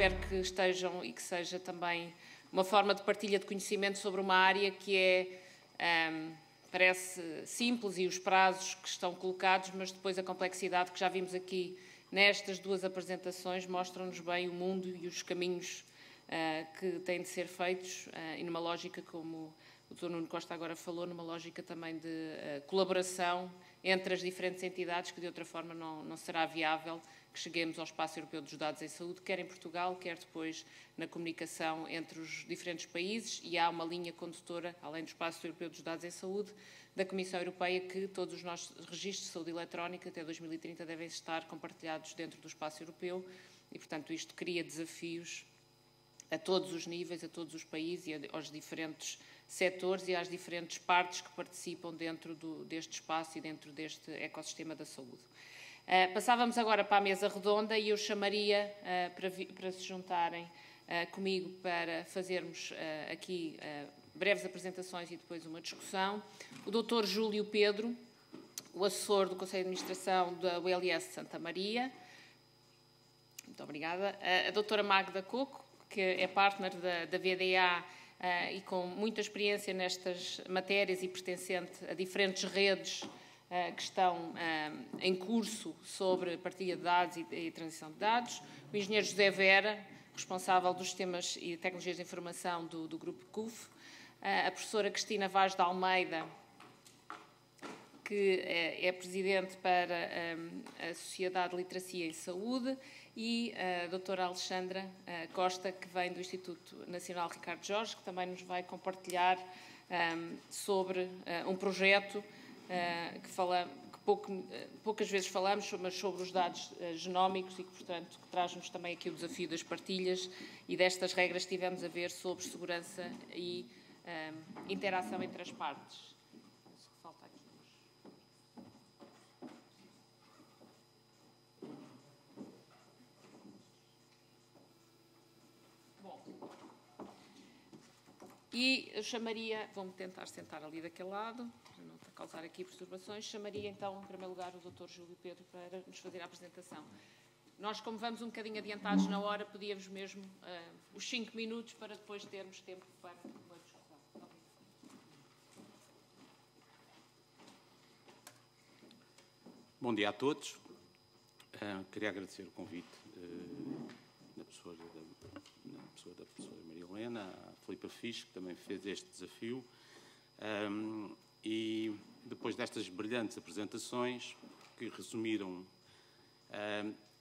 espero que estejam e que seja também uma forma de partilha de conhecimento sobre uma área que parece simples e os prazos que estão colocados, mas depois a complexidade que já vimos aqui nestas duas apresentações mostram-nos bem o mundo e os caminhos que têm de ser feitos e numa lógica, como o Dr. Nuno Costa agora falou, numa lógica também de colaboração entre as diferentes entidades, que de outra forma não será viável que cheguemos ao Espaço Europeu dos Dados em Saúde, quer em Portugal, quer depois na comunicação entre os diferentes países, e há uma linha condutora, além do Espaço Europeu dos Dados em Saúde, da Comissão Europeia, que todos os nossos registros de saúde eletrónica até 2030 devem estar compartilhados dentro do Espaço Europeu e, portanto, isto cria desafios a todos os níveis, a todos os países e aos diferentes setores e às diferentes partes que participam dentro deste espaço e dentro deste ecossistema da saúde. Passávamos agora para a mesa redonda e eu chamaria para se juntarem comigo para fazermos aqui breves apresentações e depois uma discussão. O Dr. Júlio Pedro, o assessor do Conselho de Administração da ULS de Santa Maria. Muito obrigada. A doutora Magda Coco, que é partner da VDA e com muita experiência nestas matérias e pertencente a diferentes redes que estão em curso sobre partilha de dados e transição de dados. O engenheiro José Vera, responsável dos sistemas e tecnologias de informação do Grupo CUF. A professora Cristina Vaz de Almeida, que é presidente para a Sociedade de Literacia em Saúde, e a doutora Alexandra Costa, que vem do Instituto Nacional Ricardo Jorge, que também nos vai compartilhar sobre um projeto que poucas vezes falamos, mas sobre os dados genómicos e que, portanto, que traz-nos também aqui o desafio das partilhas e destas regras que tivemos a ver sobre segurança e interação entre as partes. Falta aqui. Bom, e eu chamaria, vou-me tentar sentar ali daquele lado, para não causar aqui perturbações, chamaria então, em primeiro lugar, o Dr. Júlio Pedro para nos fazer a apresentação. Nós, como vamos um bocadinho adiantados na hora, pedíamos mesmo os 5 minutos para depois termos tempo para uma discussão. Bom dia a todos. Queria agradecer o convite na pessoa da professora Maria Helena, a Filipa Fisch, que também fez este desafio. E depois destas brilhantes apresentações, que resumiram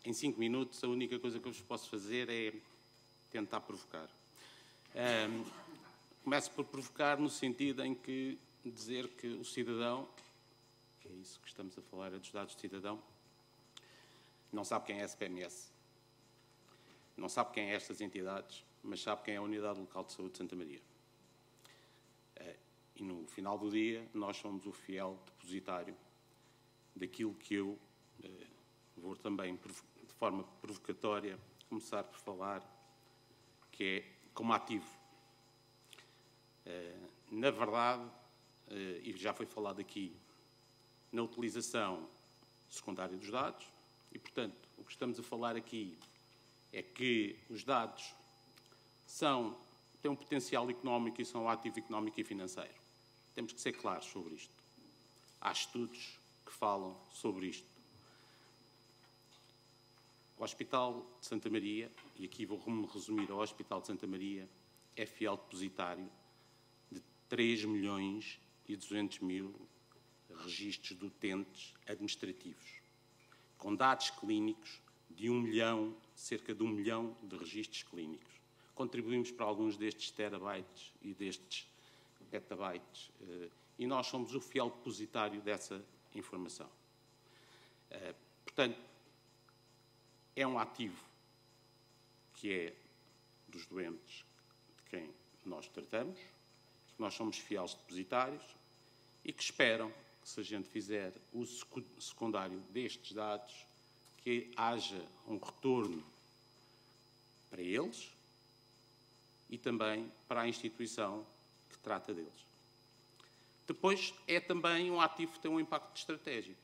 em 5 minutos, a única coisa que eu vos posso fazer é tentar provocar. Começo por provocar no sentido em que dizer que o cidadão, que é isso que estamos a falar, é dos dados de cidadão, não sabe quem é a SPMS, não sabe quem é estas entidades, mas sabe quem é a Unidade Local de Saúde de Santa Maria. E no final do dia, nós somos o fiel depositário daquilo que eu vou também, de forma provocatória, começar por falar, que é como ativo. Na verdade, e já foi falado aqui, na utilização secundária dos dados, e, portanto, o que estamos a falar aqui é que os dados têm um potencial económico e são um ativo económico e financeiro. Temos que ser claros sobre isto. Há estudos que falam sobre isto. O Hospital de Santa Maria, e aqui vou-me resumir ao Hospital de Santa Maria, é fiel depositário de 3.200.000 registros de utentes administrativos, com dados clínicos de 1 milhão, cerca de 1 milhão de registros clínicos. Contribuímos para alguns destes terabytes e destes petabytes, e nós somos o fiel depositário dessa informação. Portanto, é um ativo que é dos doentes de quem nós tratamos, que nós somos fiéis depositários e que esperam que, se a gente fizer uso secundário destes dados, que haja um retorno para eles e também para a instituição que trata deles. Depois, é também um ativo que tem um impacto estratégico.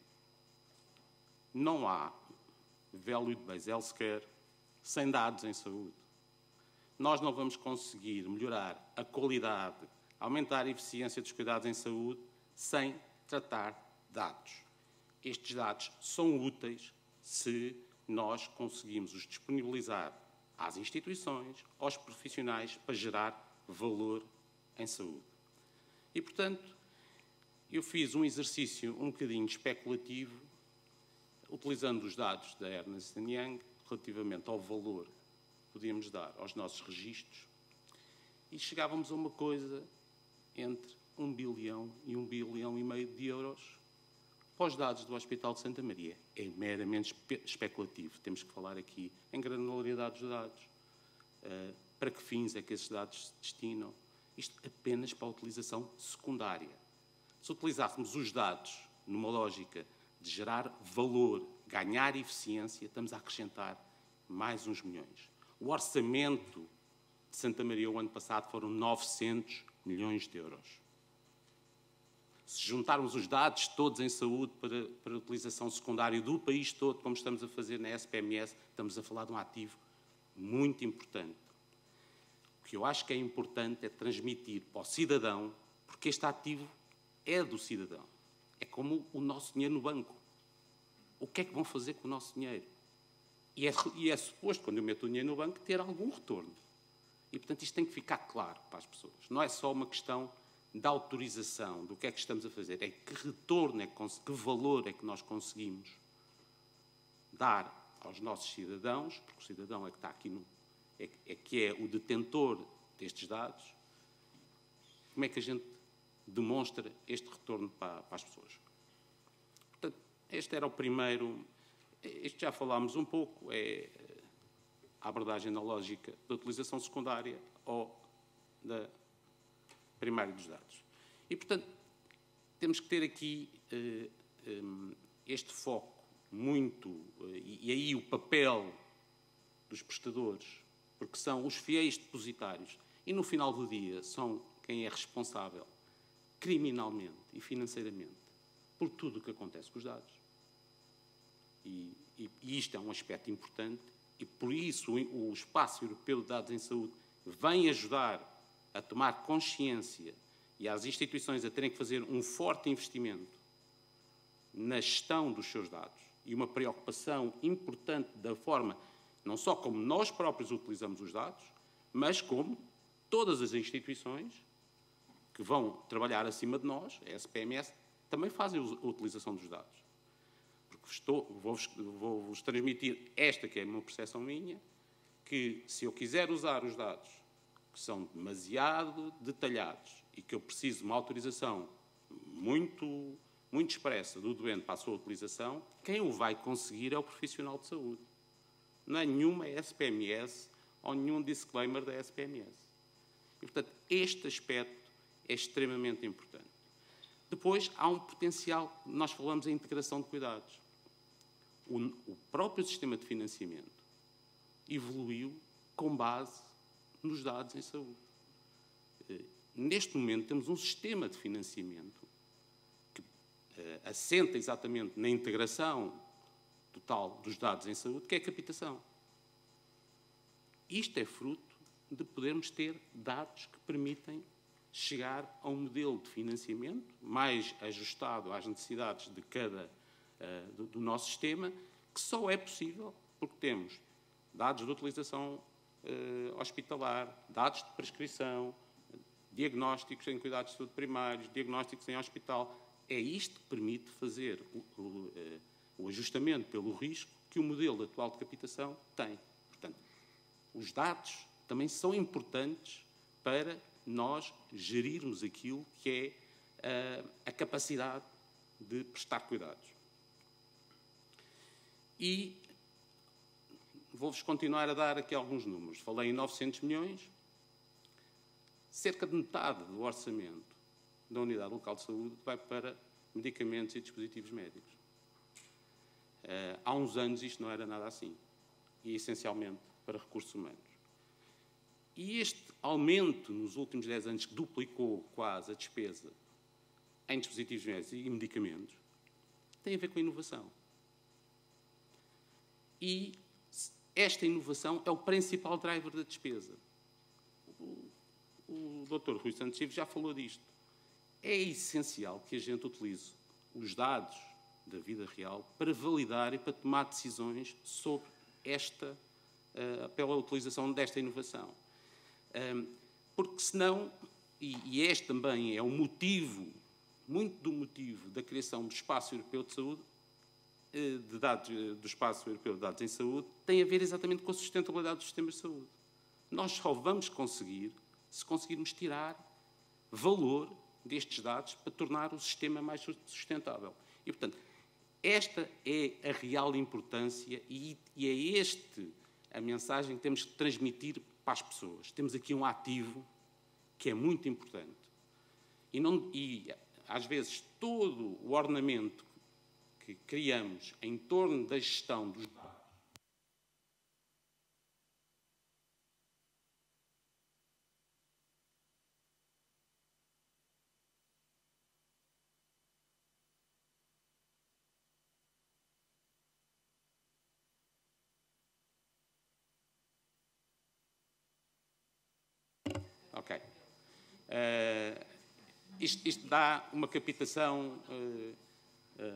Não há value-based healthcare sem dados em saúde. nós não vamos conseguir melhorar a qualidade, aumentar a eficiência dos cuidados em saúde sem tratar dados. Estes dados são úteis se nós conseguimos os disponibilizar às instituições, aos profissionais, para gerar valor em saúde. E, portanto, eu fiz um exercício um bocadinho especulativo, utilizando os dados da Ernst & Young, relativamente ao valor que podíamos dar aos nossos registros, e chegávamos a uma coisa entre 1 bilhão e 1,5 bilhão de euros para os dados do Hospital de Santa Maria. É meramente especulativo. Temos que falar aqui em granularidade dos dados. Para que fins é que esses dados se destinam? Isto apenas para a utilização secundária. Se utilizássemos os dados numa lógica de gerar valor, ganhar eficiência, estamos a acrescentar mais uns milhões. O orçamento de Santa Maria o ano passado foram 900 milhões de euros. Se juntarmos os dados todos em saúde para a utilização secundária do país todo, como estamos a fazer na SPMS, estamos a falar de um ativo muito importante. O que eu acho que é importante é transmitir para o cidadão, porque este ativo é do cidadão. É como o nosso dinheiro no banco. O que é que vão fazer com o nosso dinheiro? E é suposto, quando eu meto o dinheiro no banco, ter algum retorno. E, portanto, isto tem que ficar claro para as pessoas. Não é só uma questão da autorização, do que é que estamos a fazer. É que retorno, que valor é que nós conseguimos dar aos nossos cidadãos, porque o cidadão é que está aqui, que é o detentor destes dados. Como é que a gente demonstra este retorno para as pessoas? Portanto, este era o primeiro. Isto já falámos um pouco, é a abordagem na lógica da utilização secundária ou da primária dos dados. E, portanto, temos que ter aqui este foco muito, e aí o papel dos prestadores, porque são os fiéis depositários e, no final do dia, são quem é responsável criminalmente e financeiramente por tudo o que acontece com os dados. E isto é um aspecto importante e, por isso, o Espaço Europeu de Dados em Saúde vem ajudar a tomar consciência e às instituições a terem que fazer um forte investimento na gestão dos seus dados e uma preocupação importante da forma, não só como nós próprios utilizamos os dados, mas como todas as instituições que vão trabalhar acima de nós, a SPMS, também fazem a utilização dos dados. Porque vou-vos transmitir esta que é uma percepção minha, que se eu quiser usar os dados que são demasiado detalhados e que eu preciso de uma autorização muito expressa do doente para a sua utilização, quem o vai conseguir é o profissional de saúde. Não é nenhuma SPMS ou nenhum disclaimer da SPMS. E, portanto, este aspecto é extremamente importante. Depois, há um potencial, nós falamos em integração de cuidados. O próprio sistema de financiamento evoluiu com base nos dados em saúde. Neste momento, temos um sistema de financiamento que assenta exatamente na integração total dos dados em saúde, que é a capitação. Isto é fruto de podermos ter dados que permitem chegar a um modelo de financiamento mais ajustado às necessidades de do nosso sistema, que só é possível porque temos dados de utilização hospitalar, dados de prescrição, diagnósticos em cuidados de saúde primários, diagnósticos em hospital. É isto que permite fazer o ajustamento pelo risco que o modelo atual de captação tem. Portanto, os dados também são importantes para nós gerirmos aquilo que é a capacidade de prestar cuidados. E vou-vos continuar a dar aqui alguns números. Falei em 900 milhões, cerca de metade do orçamento da Unidade Local de Saúde vai para medicamentos e dispositivos médicos. Há uns anos isto não era nada assim, e essencialmente para recursos humanos. E este aumento nos últimos 10 anos, que duplicou quase a despesa em dispositivos médicos e medicamentos, tem a ver com a inovação. E esta inovação é o principal driver da despesa. o Dr. Rui Santos Silva já falou disto. É essencial que a gente utilize os dados da vida real para validar e para tomar decisões sobre pela utilização desta inovação. Porque senão, e este também é o motivo, muito do motivo da criação do Espaço Europeu de Saúde, de dados, do Espaço Europeu de Dados em Saúde, tem a ver exatamente com a sustentabilidade dos sistemas de saúde. Nós só vamos conseguir se conseguirmos tirar valor destes dados para tornar o sistema mais sustentável. E, portanto, esta é a real importância e é a mensagem que temos que transmitir para as pessoas. Temos aqui um ativo que é muito importante. E às vezes, todo o ornamento que criamos em torno da gestão dos dados Ok. Isto dá uma captação de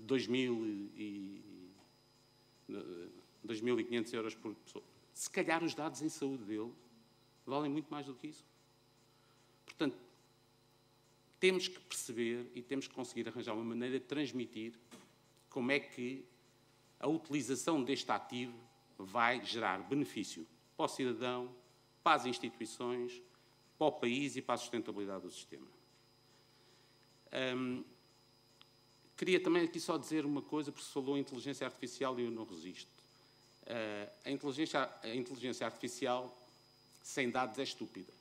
2.500 euros por pessoa. Se calhar os dados em saúde dele valem muito mais do que isso. Portanto, temos que perceber e temos que conseguir arranjar uma maneira de transmitir como é que a utilização deste ativo vai gerar benefício para o cidadão, para as instituições, para o país e para a sustentabilidade do sistema. Queria também aqui só dizer uma coisa, porque se falou em inteligência artificial e eu não resisto. A inteligência artificial sem dados é estúpida.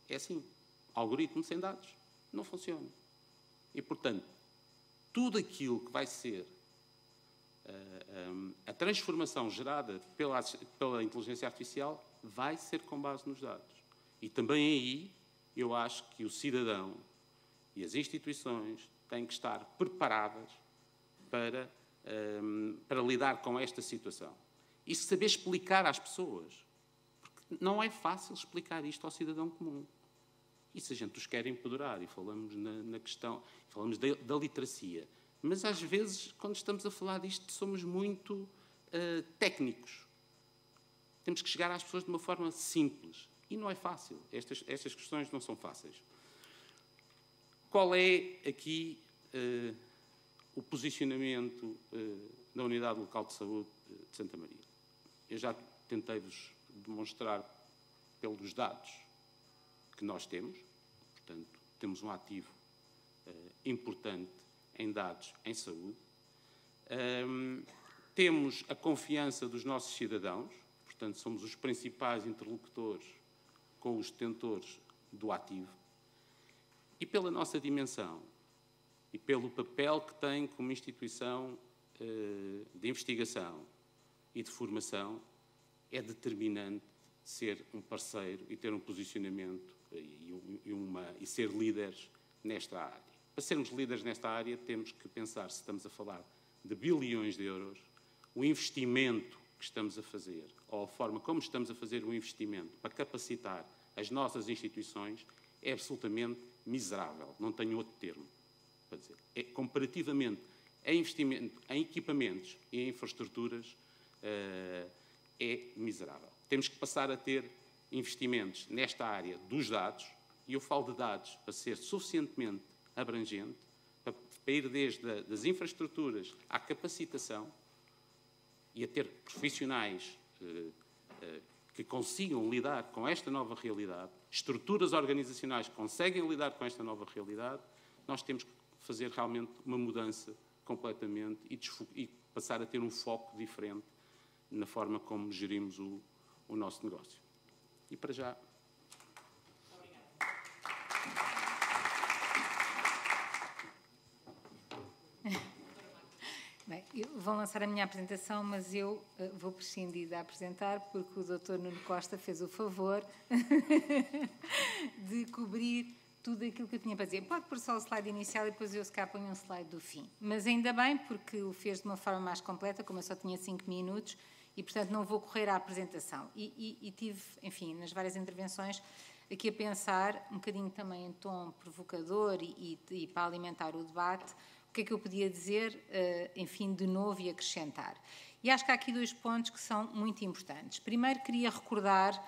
É assim. Algoritmo sem dados não funciona. E, portanto, tudo aquilo que vai ser a transformação gerada pela inteligência artificial vai ser com base nos dados. E também aí eu acho que o cidadão e as instituições têm que estar preparadas para lidar com esta situação. E saber explicar às pessoas. Porque não é fácil explicar isto ao cidadão comum. E se a gente os quer empoderar, e falamos na questão, falamos da literacia, mas às vezes, quando estamos a falar disto, somos muito técnicos. Temos que chegar às pessoas de uma forma simples. E não é fácil. Estas questões não são fáceis. Qual é aqui o posicionamento da Unidade Local de Saúde de Santa Maria? Eu já tentei-vos demonstrar pelos dados que nós temos. Portanto, temos um ativo importante em dados em saúde. Temos a confiança dos nossos cidadãos. Portanto, somos os principais interlocutores com os detentores do ativo. E pela nossa dimensão e pelo papel que tem como instituição de investigação e de formação, é determinante ser um parceiro e ter um posicionamento e ser líderes nesta área. Para sermos líderes nesta área, temos que pensar, se estamos a falar de bilhões de euros, o investimento que estamos a fazer, ou a forma como estamos a fazer o investimento para capacitar as nossas instituições, é absolutamente miserável. Não tenho outro termo para dizer. Comparativamente a investimento em equipamentos e em infraestruturas, é miserável. Temos que passar a ter investimentos nesta área dos dados, e eu falo de dados para ser suficientemente abrangente, para ir desde as infraestruturas à capacitação e a ter profissionais que consigam lidar com esta nova realidade, estruturas organizacionais que conseguem lidar com esta nova realidade. Nós temos que fazer realmente uma mudança completamente e passar a ter um foco diferente na forma como gerimos o nosso negócio. E para já... Bem, vão lançar a minha apresentação, mas eu vou prescindir de apresentar porque o Dr. Nuno Costa fez o favor de cobrir tudo aquilo que eu tinha para dizer. Pode pôr só o slide inicial e depois eu se cá ponho um slide do fim. Mas ainda bem, porque o fez de uma forma mais completa, como eu só tinha 5 minutos, e, portanto, não vou correr à apresentação. E tive, enfim, nas várias intervenções, aqui a pensar, um bocadinho também em tom provocador e para alimentar o debate, o que é que eu podia dizer, enfim, de novo e acrescentar. E acho que há aqui 2 pontos que são muito importantes. Primeiro, queria recordar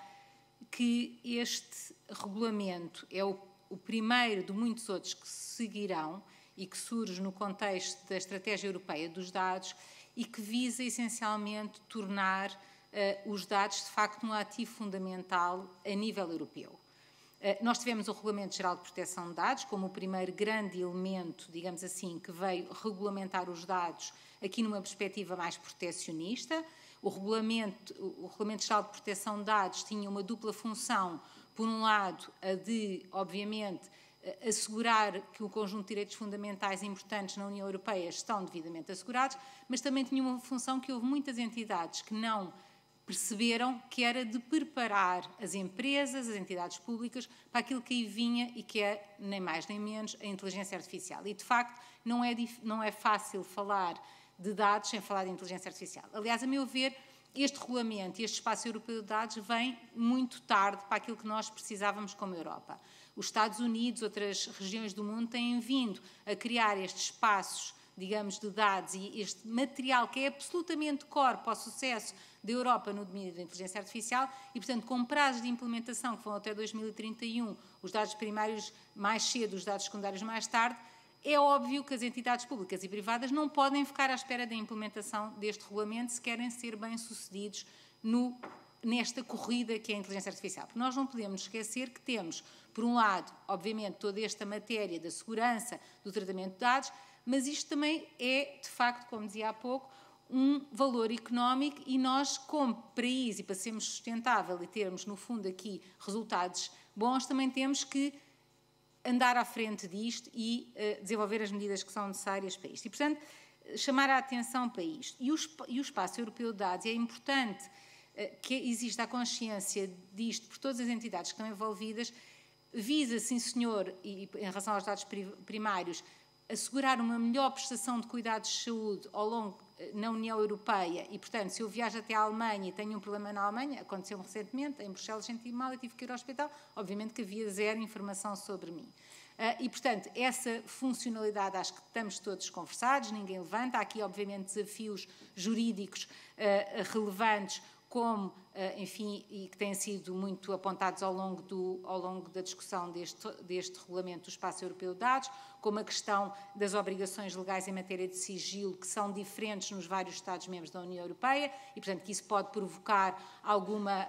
que este regulamento é o primeiro de muitos outros que seguirão e que surge no contexto da Estratégia Europeia dos Dados e que visa, essencialmente, tornar os dados, de facto, um ativo fundamental a nível europeu. Nós tivemos o Regulamento Geral de Proteção de Dados como o primeiro grande elemento, digamos assim, que veio regulamentar os dados aqui numa perspectiva mais protecionista. O Regulamento Geral de Proteção de Dados tinha uma dupla função, por um lado, a de, obviamente, assegurar que o conjunto de direitos fundamentais importantes na União Europeia estão devidamente assegurados, mas também tinha uma função que houve muitas entidades que não perceberam, que era de preparar as empresas, as entidades públicas, para aquilo que aí vinha e que é, nem mais nem menos, a inteligência artificial. E, de facto, não é fácil falar de dados sem falar de inteligência artificial. Aliás, a meu ver, este regulamento e este espaço europeu de dados vem muito tarde para aquilo que nós precisávamos como Europa. Os Estados Unidos, outras regiões do mundo, têm vindo a criar estes espaços, digamos, de dados e este material que é absolutamente core para o sucesso da Europa no domínio da inteligência artificial e, portanto, com prazos de implementação que vão até 2031, os dados primários mais cedo, os dados secundários mais tarde, é óbvio que as entidades públicas e privadas não podem ficar à espera da implementação deste regulamento se querem ser bem-sucedidos nesta corrida que é a inteligência artificial. Porque nós não podemos esquecer que temos, por um lado, obviamente, toda esta matéria da segurança do tratamento de dados, mas isto também é, de facto, como dizia há pouco, um valor económico e nós, como país, e para sermos sustentável e termos, no fundo, aqui resultados bons, também temos que andar à frente disto e desenvolver as medidas que são necessárias para isto. E, portanto, chamar a atenção para isto. E o Espaço Europeu de Dados, é importante que exista a consciência disto por todas as entidades que estão envolvidas, visa, sim senhor, e em relação aos dados primários, assegurar uma melhor prestação de cuidados de saúde ao longo na União Europeia e, portanto, se eu viajo até a Alemanha e tenho um problema na Alemanha, aconteceu recentemente, em Bruxelas senti mal e tive que ir ao hospital, obviamente que havia 0 informação sobre mim. E, portanto, essa funcionalidade acho que estamos todos conversados, ninguém levanta, há aqui, obviamente, desafios jurídicos relevantes, como, enfim, e que têm sido muito apontados ao longo da discussão deste regulamento do Espaço Europeu de Dados, como a questão das obrigações legais em matéria de sigilo, que são diferentes nos vários Estados-membros da União Europeia, e, portanto, que isso pode provocar alguma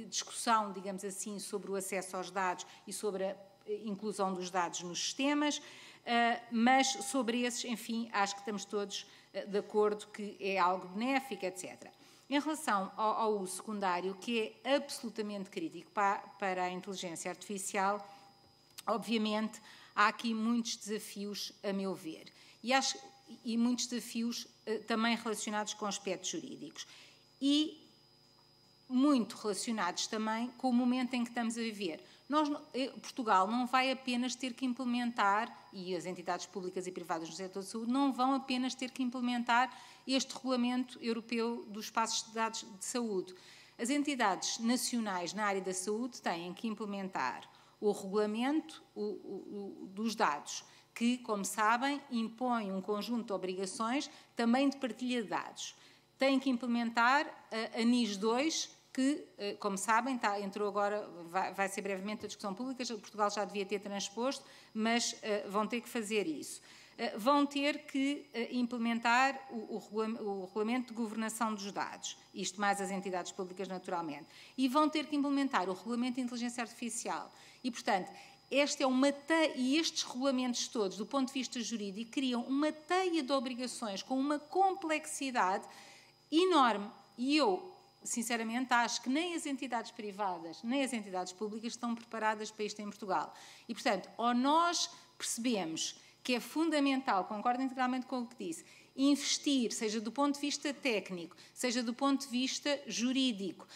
discussão, digamos assim, sobre o acesso aos dados e sobre a inclusão dos dados nos sistemas, mas sobre esses, enfim, acho que estamos todos de acordo que é algo benéfico, etc. Em relação ao uso secundário, que é absolutamente crítico para a inteligência artificial, obviamente há aqui muitos desafios, a meu ver, e muitos desafios também relacionados com aspectos jurídicos e muito relacionados também com o momento em que estamos a viver. Portugal não vai apenas ter que implementar, e as entidades públicas e privadas no setor de saúde não vão apenas ter que implementar este regulamento europeu dos espaços de dados de saúde. As entidades nacionais na área da saúde têm que implementar o regulamento dos dados, que, como sabem, impõe um conjunto de obrigações também de partilha de dados. Têm que implementar a NIS 2, que, como sabem, entrou agora, vai ser brevemente a discussão pública, Portugal já devia ter transposto, mas vão ter que fazer isso. Vão ter que implementar o regulamento de governação dos dados, isto mais as entidades públicas naturalmente, e vão ter que implementar o regulamento de inteligência artificial. E, portanto, esta é uma teia, e estes regulamentos todos, do ponto de vista jurídico, criam uma teia de obrigações com uma complexidade enorme. E eu, sinceramente, acho que nem as entidades privadas, nem as entidades públicas estão preparadas para isto em Portugal. E, portanto, ou nós percebemos que é fundamental, concordo integralmente com o que disse, investir, seja do ponto de vista técnico, seja do ponto de vista jurídico,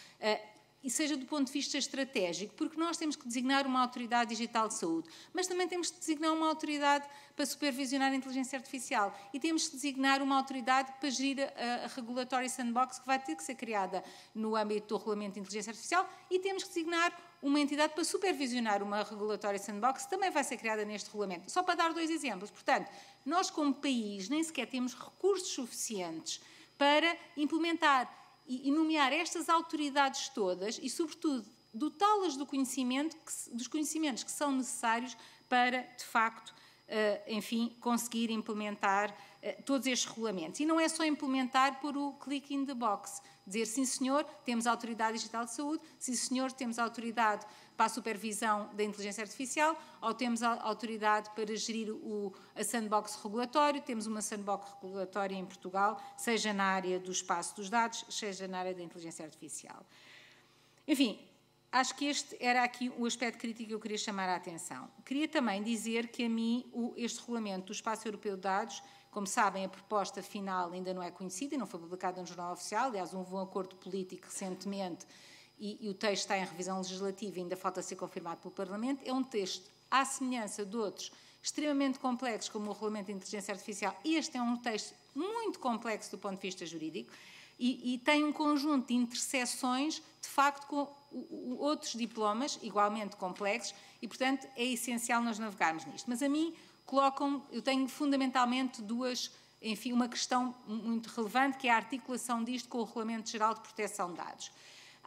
e seja do ponto de vista estratégico, porque nós temos que designar uma autoridade digital de saúde, mas também temos que designar uma autoridade para supervisionar a inteligência artificial e temos que designar uma autoridade para gerir a Regulatory Sandbox, que vai ter que ser criada no âmbito do Regulamento de Inteligência Artificial, e temos que designar uma entidade para supervisionar uma Regulatory Sandbox, que também vai ser criada neste regulamento. Só para dar 2 exemplos. Portanto, nós como país nem sequer temos recursos suficientes para implementar e nomear estas autoridades todas e, sobretudo, dotá-las dos conhecimentos que são necessários para, de facto, enfim, conseguir implementar todos estes regulamentos. E não é só implementar por o click in the box. Dizer, sim senhor, temos a Autoridade Digital de Saúde, sim senhor, temos a Autoridade para a Supervisão da Inteligência Artificial, ou temos a Autoridade para gerir a sandbox regulatório, temos uma sandbox regulatória em Portugal, seja na área do espaço dos dados, seja na área da Inteligência Artificial. Enfim, acho que este era aqui o aspecto crítico que eu queria chamar a atenção. Queria também dizer que a mim este regulamento do Espaço Europeu de Dados, como sabem, a proposta final ainda não é conhecida e não foi publicada no Jornal Oficial. Aliás, houve um acordo político recentemente e o texto está em revisão legislativa e ainda falta ser confirmado pelo Parlamento. É um texto, à semelhança de outros, extremamente complexos, como o Regulamento de Inteligência Artificial. Este é um texto muito complexo do ponto de vista jurídico e tem um conjunto de interseções, de facto, com outros diplomas igualmente complexos e, portanto, é essencial nós navegarmos nisto. Mas a mim eu tenho fundamentalmente uma questão muito relevante, que é a articulação disto com o Regulamento Geral de Proteção de Dados.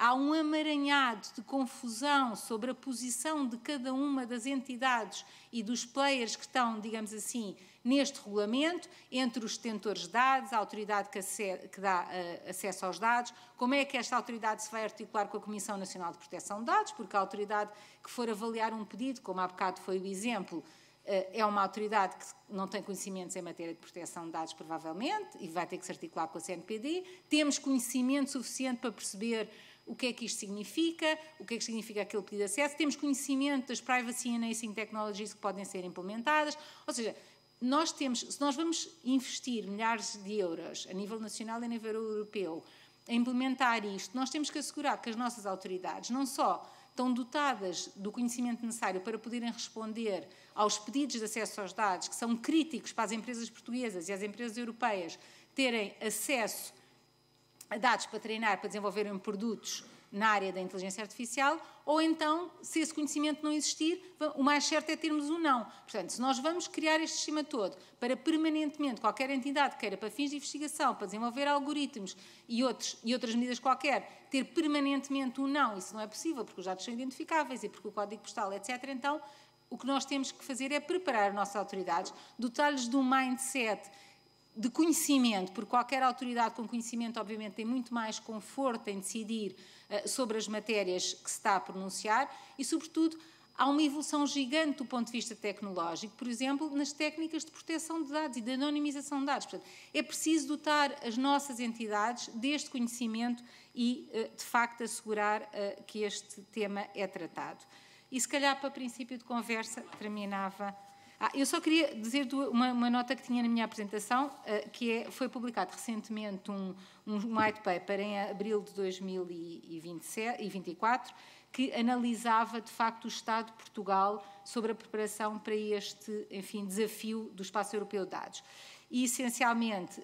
Há um amaranhado de confusão sobre a posição de cada uma das entidades e dos players que estão, digamos assim, neste regulamento, entre os detentores de dados, a autoridade que dá acesso aos dados, como é que esta autoridade se vai articular com a Comissão Nacional de Proteção de Dados, porque a autoridade que for avaliar um pedido, como há bocado foi o exemplo, é uma autoridade que não tem conhecimentos em matéria de proteção de dados, provavelmente, e vai ter que se articular com a CNPD. Temos conhecimento suficiente para perceber o que é que isto significa, o que é que significa aquele pedido de acesso. Temos conhecimento das privacy enhancing technologies que podem ser implementadas. Ou seja, se nós vamos investir milhares de euros a nível nacional e a nível europeu a implementar isto, nós temos que assegurar que as nossas autoridades não só estão dotadas do conhecimento necessário para poderem responder aos pedidos de acesso aos dados, que são críticos para as empresas portuguesas e as empresas europeias terem acesso a dados para treinar, para desenvolverem produtos na área da inteligência artificial, ou então, se esse conhecimento não existir, o mais certo é termos um não. Portanto, se nós vamos criar este sistema todo para permanentemente, qualquer entidade que queira, para fins de investigação, para desenvolver algoritmos e outras medidas qualquer, ter permanentemente um não, isso não é possível, porque os dados são identificáveis e porque o código postal, etc. Então, o que nós temos que fazer é preparar as nossas autoridades, dotar-lhes de um mindset de conhecimento, porque qualquer autoridade com conhecimento, obviamente, tem muito mais conforto em decidir sobre as matérias que se está a pronunciar e, sobretudo, há uma evolução gigante do ponto de vista tecnológico, por exemplo, nas técnicas de proteção de dados e de anonimização de dados. Portanto, é preciso dotar as nossas entidades deste conhecimento e, de facto, assegurar que este tema é tratado. E, se calhar, para princípio de conversa, terminava... eu só queria dizer uma nota que tinha na minha apresentação, foi publicado recentemente um white paper em abril de 2024, que analisava, de facto, o estado de Portugal sobre a preparação para este, enfim, desafio do Espaço Europeu de Dados. E, essencialmente,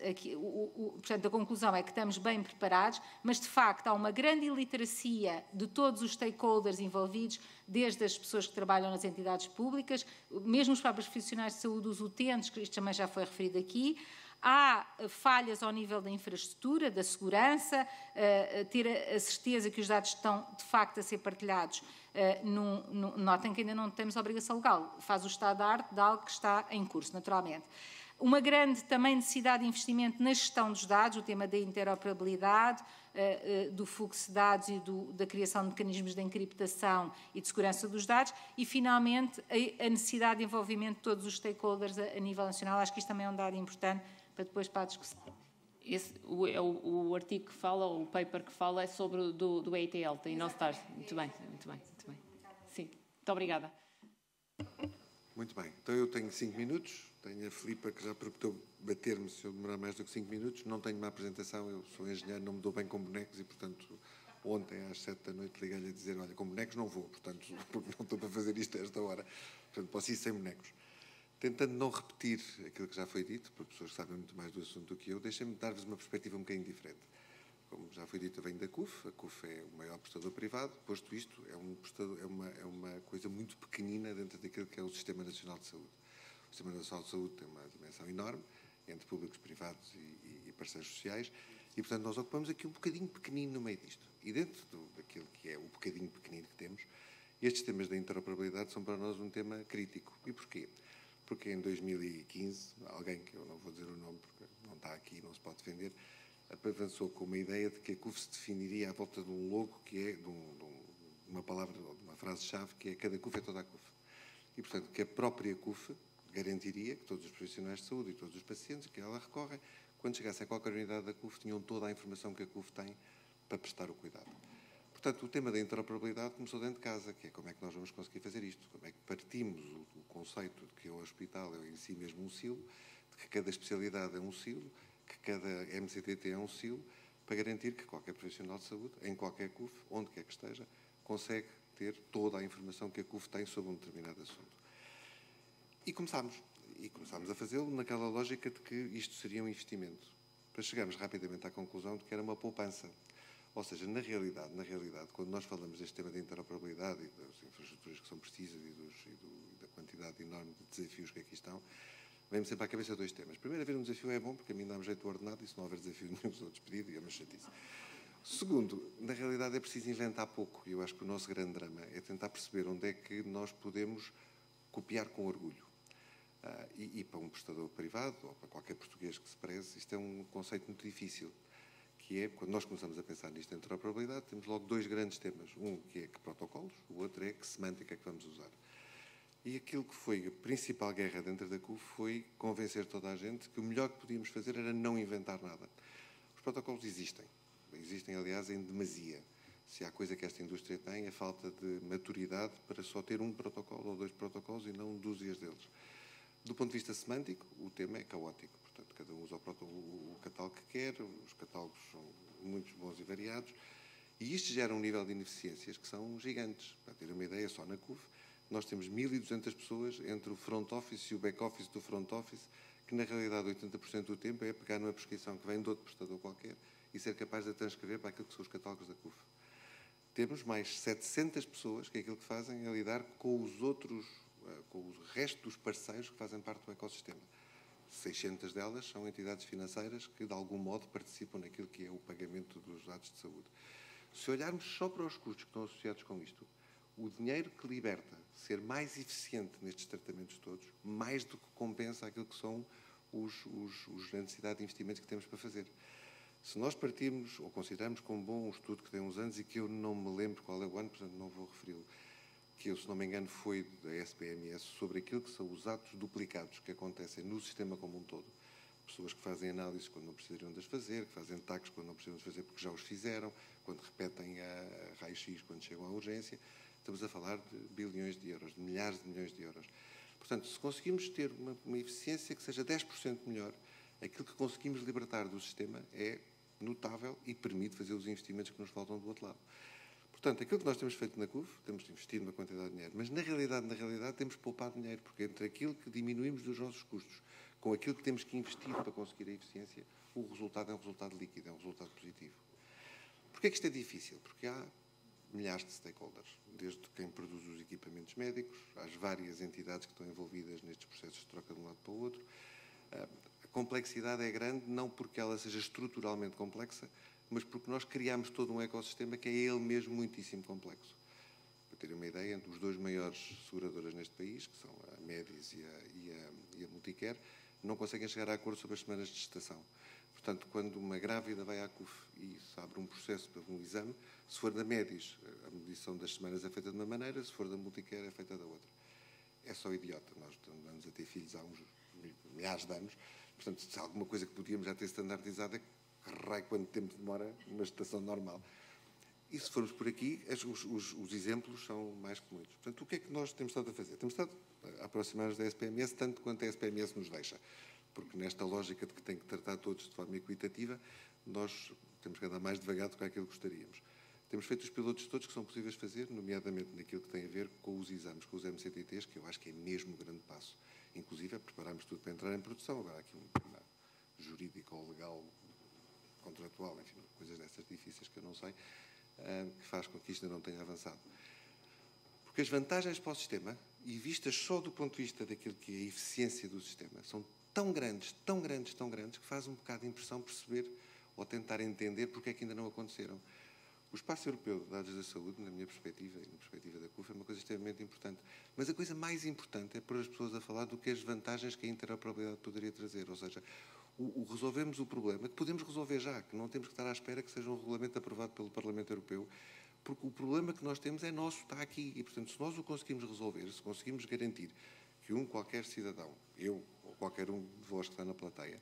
portanto, a conclusão é que estamos bem preparados, mas, de facto, há uma grande iliteracia de todos os stakeholders envolvidos, desde as pessoas que trabalham nas entidades públicas, mesmo os próprios profissionais de saúde, os utentes, que isto também já foi referido aqui. Há falhas ao nível da infraestrutura, da segurança, ter a certeza que os dados estão, de facto, a ser partilhados. Notem que ainda não temos obrigação legal, faz o estado da arte de algo que está em curso, naturalmente. Uma grande também necessidade de investimento na gestão dos dados, o tema da interoperabilidade, do fluxo de dados e da criação de mecanismos de encriptação e de segurança dos dados e, finalmente, a necessidade de envolvimento de todos os stakeholders a nível nacional. Acho que isto também é um dado importante para a discussão. O artigo que fala, ou o paper que fala, é sobre do EITL, tem não estar. Muito bem. Sim, muito obrigada. Muito bem, então eu tenho 5 minutos, tenho a Filipa que já prometeu bater-me se eu demorar mais do que 5 minutos, não tenho uma apresentação, eu sou engenheiro, não me dou bem com bonecos e, portanto, Ontem, às 7 da noite, liguei-lhe a dizer, olha, com bonecos não vou, portanto, porque não estou para fazer isto a esta hora. Portanto, posso ir sem bonecos. Tentando não repetir aquilo que já foi dito, por pessoas que sabem muito mais do assunto do que eu, deixem-me dar-vos uma perspectiva um bocadinho diferente. Como já foi dito, eu venho da CUF. A CUF é o maior prestador privado. Posto isto, é uma coisa muito pequenina dentro daquilo que é o Sistema Nacional de Saúde. O Sistema Nacional de Saúde tem uma dimensão enorme, entre públicos, privados e parceiros sociais, e, portanto, nós ocupamos aqui um bocadinho pequenino no meio disto. E dentro daquilo que é o bocadinho pequenino que temos, estes temas da interoperabilidade são para nós um tema crítico. E porquê? Porque em 2015, alguém que eu não vou dizer o nome porque não está aqui, não se pode defender, avançou com uma ideia de que a CUF se definiria à volta de um logo que é de uma palavra, de uma frase-chave, que é cada CUF é toda a CUF. E, portanto, que a própria CUF garantiria que todos os profissionais de saúde e todos os pacientes que ela recorre, quando chegassem a qualquer unidade da CUF, tinham toda a informação que a CUF tem para prestar o cuidado. Portanto, o tema da interoperabilidade começou dentro de casa, que é como é que nós vamos conseguir fazer isto, como é que partimos o conceito de que o hospital é em si mesmo um silo, de que cada especialidade é um silo, que cada MCTT é um silo, para garantir que qualquer profissional de saúde, em qualquer CUF, onde quer que esteja, consegue ter toda a informação que a CUF tem sobre um determinado assunto. E começámos a fazê-lo naquela lógica de que isto seria um investimento. Depois chegámos rapidamente à conclusão de que era uma poupança. Ou seja, na realidade, quando nós falamos deste tema da interoperabilidade e das infraestruturas que são precisas e da quantidade enorme de desafios que aqui estão, vem-me sempre à cabeça dois temas. Primeiro, haver um desafio é bom, porque a mim dá-me jeito ordenado, e se não houver desafio nenhum, sou despedido e é uma chatice. Segundo, na realidade é preciso inventar pouco, e eu acho que o nosso grande drama é tentar perceber onde é que nós podemos copiar com orgulho. E para um prestador privado, ou para qualquer português que se preze, isto é um conceito muito difícil, que é, quando nós começamos a pensar nisto de interoperabilidade, temos logo dois grandes temas. Um que é que protocolos, o outro é que semântica é que vamos usar. E aquilo que foi a principal guerra dentro da CUF foi convencer toda a gente que o melhor que podíamos fazer era não inventar nada. Os protocolos existem. Existem, aliás, em demasia. Se há coisa que esta indústria tem, é a falta de maturidade para só ter um protocolo ou dois protocolos e não dúzias deles. Do ponto de vista semântico, o tema é caótico. Portanto, cada um usa o catálogo que quer, os catálogos são muito bons e variados, e isto gera um nível de ineficiências que são gigantes. Para ter uma ideia, só na CUF, nós temos 1.200 pessoas entre o front office e o back office do front office, que na realidade 80% do tempo é pegar numa prescrição que vem de outro prestador qualquer e ser capaz de a transcrever para aquilo que são os catálogos da CUF. Temos mais 700 pessoas, que é aquilo que fazem, a lidar com os outros, com o resto dos parceiros que fazem parte do ecossistema. 600 delas são entidades financeiras que, de algum modo, participam naquilo que é o pagamento dos dados de saúde. Se olharmos só para os custos que estão associados com isto, o dinheiro que liberta ser mais eficiente nestes tratamentos todos, mais do que compensa aquilo que são a necessidade de investimentos que temos para fazer. Se nós partirmos, ou considerarmos como bom um estudo que tem uns anos e que eu não me lembro qual é o ano, portanto não vou referi-lo, que eu, se não me engano, foi da SPMS, sobre aquilo que são os atos duplicados que acontecem no sistema como um todo. Pessoas que fazem análises quando não precisariam de as fazer, que fazem taques quando não precisam de fazer porque já os fizeram, quando repetem a raio-x quando chegam à urgência. Estamos a falar de bilhões de euros, de milhares de milhões de euros. Portanto, se conseguimos ter uma eficiência que seja 10% melhor, aquilo que conseguimos libertar do sistema é notável e permite fazer os investimentos que nos faltam do outro lado. Portanto, aquilo que nós temos feito na CUF, temos investido uma quantidade de dinheiro, mas na realidade, temos poupado dinheiro, porque entre aquilo que diminuímos dos nossos custos com aquilo que temos que investir para conseguir a eficiência, o resultado é um resultado líquido, é um resultado positivo. Porquê é que isto é difícil? Porque há milhares de stakeholders, desde quem produz os equipamentos médicos, às várias entidades que estão envolvidas nestes processos de troca de um lado para o outro. A complexidade é grande, não porque ela seja estruturalmente complexa, mas porque nós criamos todo um ecossistema que é ele mesmo muitíssimo complexo. Para terem uma ideia, entre os dois maiores seguradoras neste país, que são a Medis e a Multicare, não conseguem chegar a acordo sobre as semanas de gestação. Portanto, quando uma grávida vai à CUF e se abre um processo para um exame, se for da Medis, a medição das semanas é feita de uma maneira, se for da Multicare, é feita da outra. É só idiota. Nós andamos a ter filhos há uns milhares de anos. Portanto, se há alguma coisa que podíamos já ter standardizado, é que raio quanto tempo demora uma gestação normal. E se formos por aqui, os exemplos são mais que muitos. Portanto, o que é que nós temos estado a fazer? Temos estado a aproximar-nos da SPMS tanto quanto a SPMS nos deixa. Porque nesta lógica de que tem que tratar todos de forma equitativa, nós temos que andar mais devagar do que aquilo que gostaríamos. Temos feito os pilotos todos que são possíveis de fazer, nomeadamente naquilo que tem a ver com os exames, com os MCTTs, que eu acho que é mesmo um grande passo. Inclusive, prepararmos tudo para entrar em produção. Agora, aqui um tema jurídico ou legal, contratual, enfim, coisas dessas difíceis que eu não sei, que faz com que isto ainda não tenha avançado. Porque as vantagens para o sistema, e vistas só do ponto de vista daquilo que é a eficiência do sistema, são tão grandes, tão grandes, tão grandes, que faz um bocado de impressão perceber ou tentar entender porque é que ainda não aconteceram. O Espaço Europeu de Dados da Saúde, na minha perspectiva e na perspectiva da CUF, é uma coisa extremamente importante. Mas a coisa mais importante é pôr as pessoas a falar do que as vantagens que a interoperabilidade poderia trazer. Ou seja, resolvemos o problema, que podemos resolver já, que não temos que estar à espera que seja um regulamento aprovado pelo Parlamento Europeu, porque o problema que nós temos é nosso, está aqui. E, portanto, se nós o conseguimos resolver, se conseguimos garantir que qualquer cidadão, eu ou qualquer um de vós que está na plateia,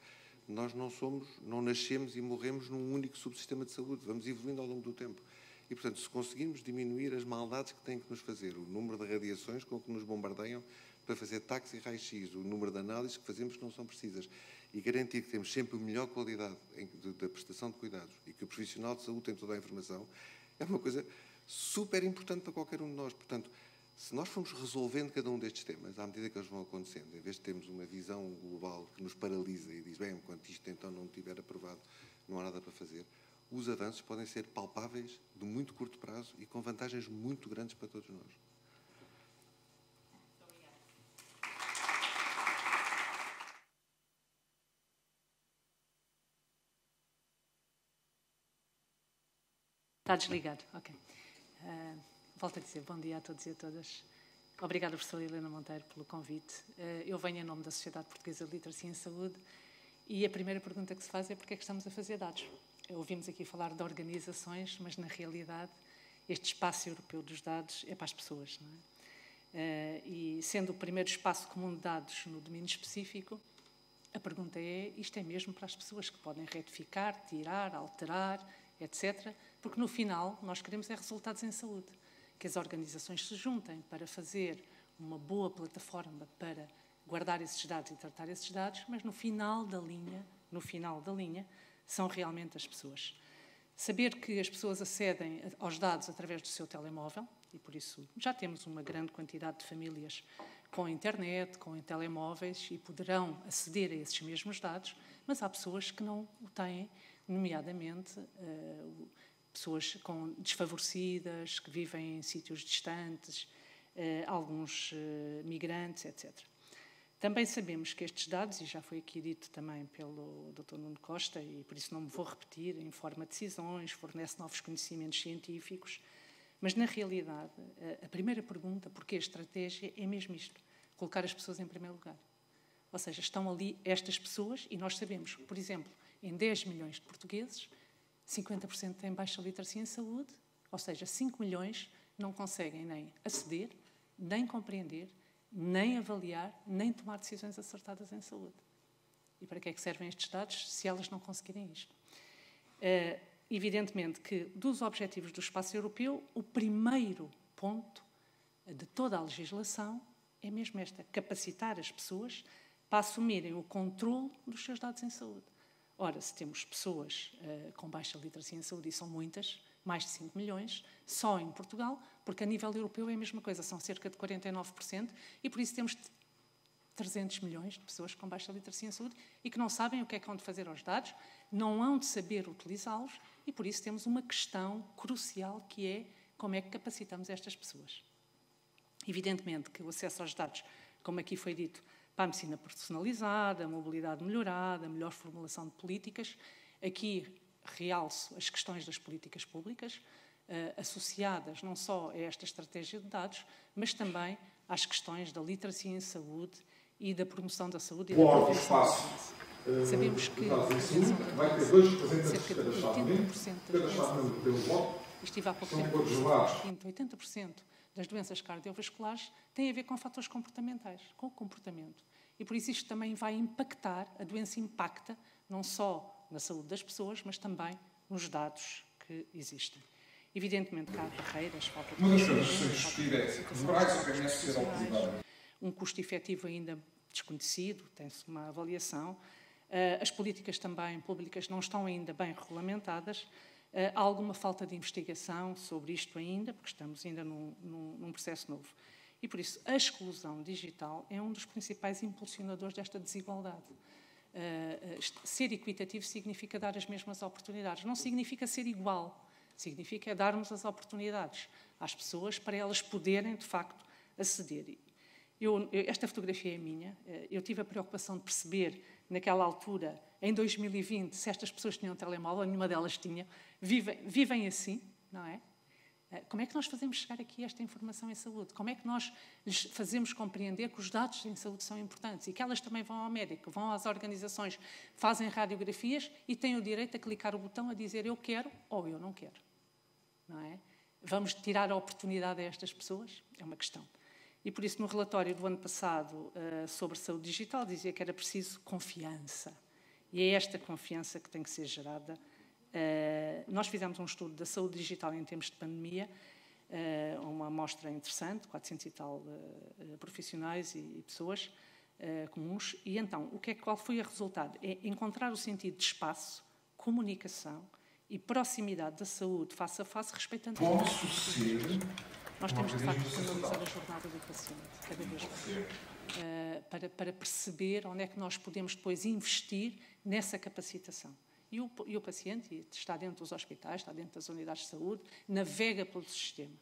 nós não nascemos e morremos num único subsistema de saúde. Vamos evoluindo ao longo do tempo. E, portanto, se conseguirmos diminuir as maldades que têm que nos fazer, o número de radiações com que nos bombardeiam para fazer taques e raio-x, o número de análises que fazemos que não são precisas, e garantir que temos sempre a melhor qualidade da prestação de cuidados e que o profissional de saúde tem toda a informação, é uma coisa super importante para qualquer um de nós. Portanto, se nós formos resolvendo cada um destes temas, à medida que eles vão acontecendo, em vez de termos uma visão global que nos paralisa e diz, bem, enquanto isto então não estiver aprovado, não há nada para fazer, os avanços podem ser palpáveis, de muito curto prazo e com vantagens muito grandes para todos nós. Está desligado, ok. Volto a dizer bom dia a todos e a todas. Obrigada, professora Helena Monteiro, pelo convite. Eu venho em nome da Sociedade Portuguesa de Literacia em Saúde e a primeira pergunta que se faz é porque é que estamos a fazer dados. Ouvimos aqui falar de organizações, mas na realidade este espaço europeu dos dados é para as pessoas, não é? E sendo o primeiro espaço comum de dados no domínio específico, a pergunta é, isto é mesmo para as pessoas que podem retificar, tirar, alterar, etc., porque no final nós queremos é resultados em saúde, que as organizações se juntem para fazer uma boa plataforma para guardar esses dados e tratar esses dados, mas no final da linha, são realmente as pessoas. Saber que as pessoas acedem aos dados através do seu telemóvel, e por isso já temos uma grande quantidade de famílias com internet, com telemóveis, e poderão aceder a esses mesmos dados, mas há pessoas que não o têm, nomeadamente pessoas desfavorecidas, que vivem em sítios distantes, alguns migrantes, etc. Também sabemos que estes dados, e já foi aqui dito também pelo Dr. Nuno Costa, e por isso não me vou repetir, informa decisões, fornece novos conhecimentos científicos, mas na realidade a primeira pergunta, porque a estratégia, é mesmo isto, colocar as pessoas em primeiro lugar. Ou seja, estão ali estas pessoas e nós sabemos, por exemplo, em 10 milhões de portugueses, 50% têm baixa literacia em saúde, ou seja, 5 milhões não conseguem nem aceder, nem compreender, nem avaliar, nem tomar decisões acertadas em saúde. E para que é que servem estes dados se elas não conseguirem isto? Evidentemente que, dos objetivos do espaço europeu, o primeiro ponto de toda a legislação é mesmo esta, capacitar as pessoas para assumirem o controle dos seus dados em saúde. Ora, se temos pessoas com baixa literacia em saúde, e são muitas, mais de 5 milhões, só em Portugal, porque a nível europeu é a mesma coisa, são cerca de 49%, e por isso temos 300 milhões de pessoas com baixa literacia em saúde e que não sabem o que é que hão de fazer aos dados, não hão de saber utilizá-los, e por isso temos uma questão crucial que é como é que capacitamos estas pessoas. Evidentemente que o acesso aos dados, como aqui foi dito, para a medicina personalizada, a mobilidade melhorada, a melhor formulação de políticas. Aqui realço as questões das políticas públicas, associadas não só a esta estratégia de dados, mas também às questões da literacia em saúde e da promoção da saúde e da prevenção da doença. Sabemos que a prevenção da doença, cerca de 80% das doenças, estive há pouco tempo, 80% das doenças cardiovasculares têm a ver com fatores comportamentais, com o comportamento. E por isso isto também vai impactar, a doença impacta não só na saúde das pessoas, mas também nos dados que existem. Evidentemente que há barreiras, falta de um custo efetivo ainda desconhecido, tem-se uma avaliação. As políticas também públicas não estão ainda bem regulamentadas, Há alguma falta de investigação sobre isto ainda, porque estamos ainda num processo novo. E, por isso, a exclusão digital é um dos principais impulsionadores desta desigualdade. Ser equitativo significa dar as mesmas oportunidades. Não significa ser igual. Significa darmos as oportunidades às pessoas para elas poderem, de facto, aceder. Esta fotografia é minha. Eu tive a preocupação de perceber, naquela altura, em 2020, se estas pessoas tinham telemóvel, nenhuma delas tinha. Vivem assim, não é? Como é que nós fazemos chegar aqui esta informação em saúde? Como é que nós lhes fazemos compreender que os dados em saúde são importantes e que elas também vão ao médico, vão às organizações, fazem radiografias e têm o direito a clicar o botão a dizer eu quero ou eu não quero? Não é? Vamos tirar a oportunidade a estas pessoas? É uma questão. E por isso, no relatório do ano passado sobre saúde digital, dizia que era preciso confiança. E é esta confiança que tem que ser gerada. Nós fizemos um estudo da saúde digital em tempos de pandemia, uma amostra interessante, 400 e tal profissionais e pessoas comuns. E então, qual foi o resultado? É encontrar o sentido de espaço, comunicação e proximidade da saúde face a face, respeitando Posso ser. Nós temos, de facto, que analisar a jornada do paciente, cada vez mais, para perceber onde é que nós podemos depois investir nessa capacitação. E o paciente está dentro dos hospitais, está dentro das unidades de saúde, navega pelo sistema.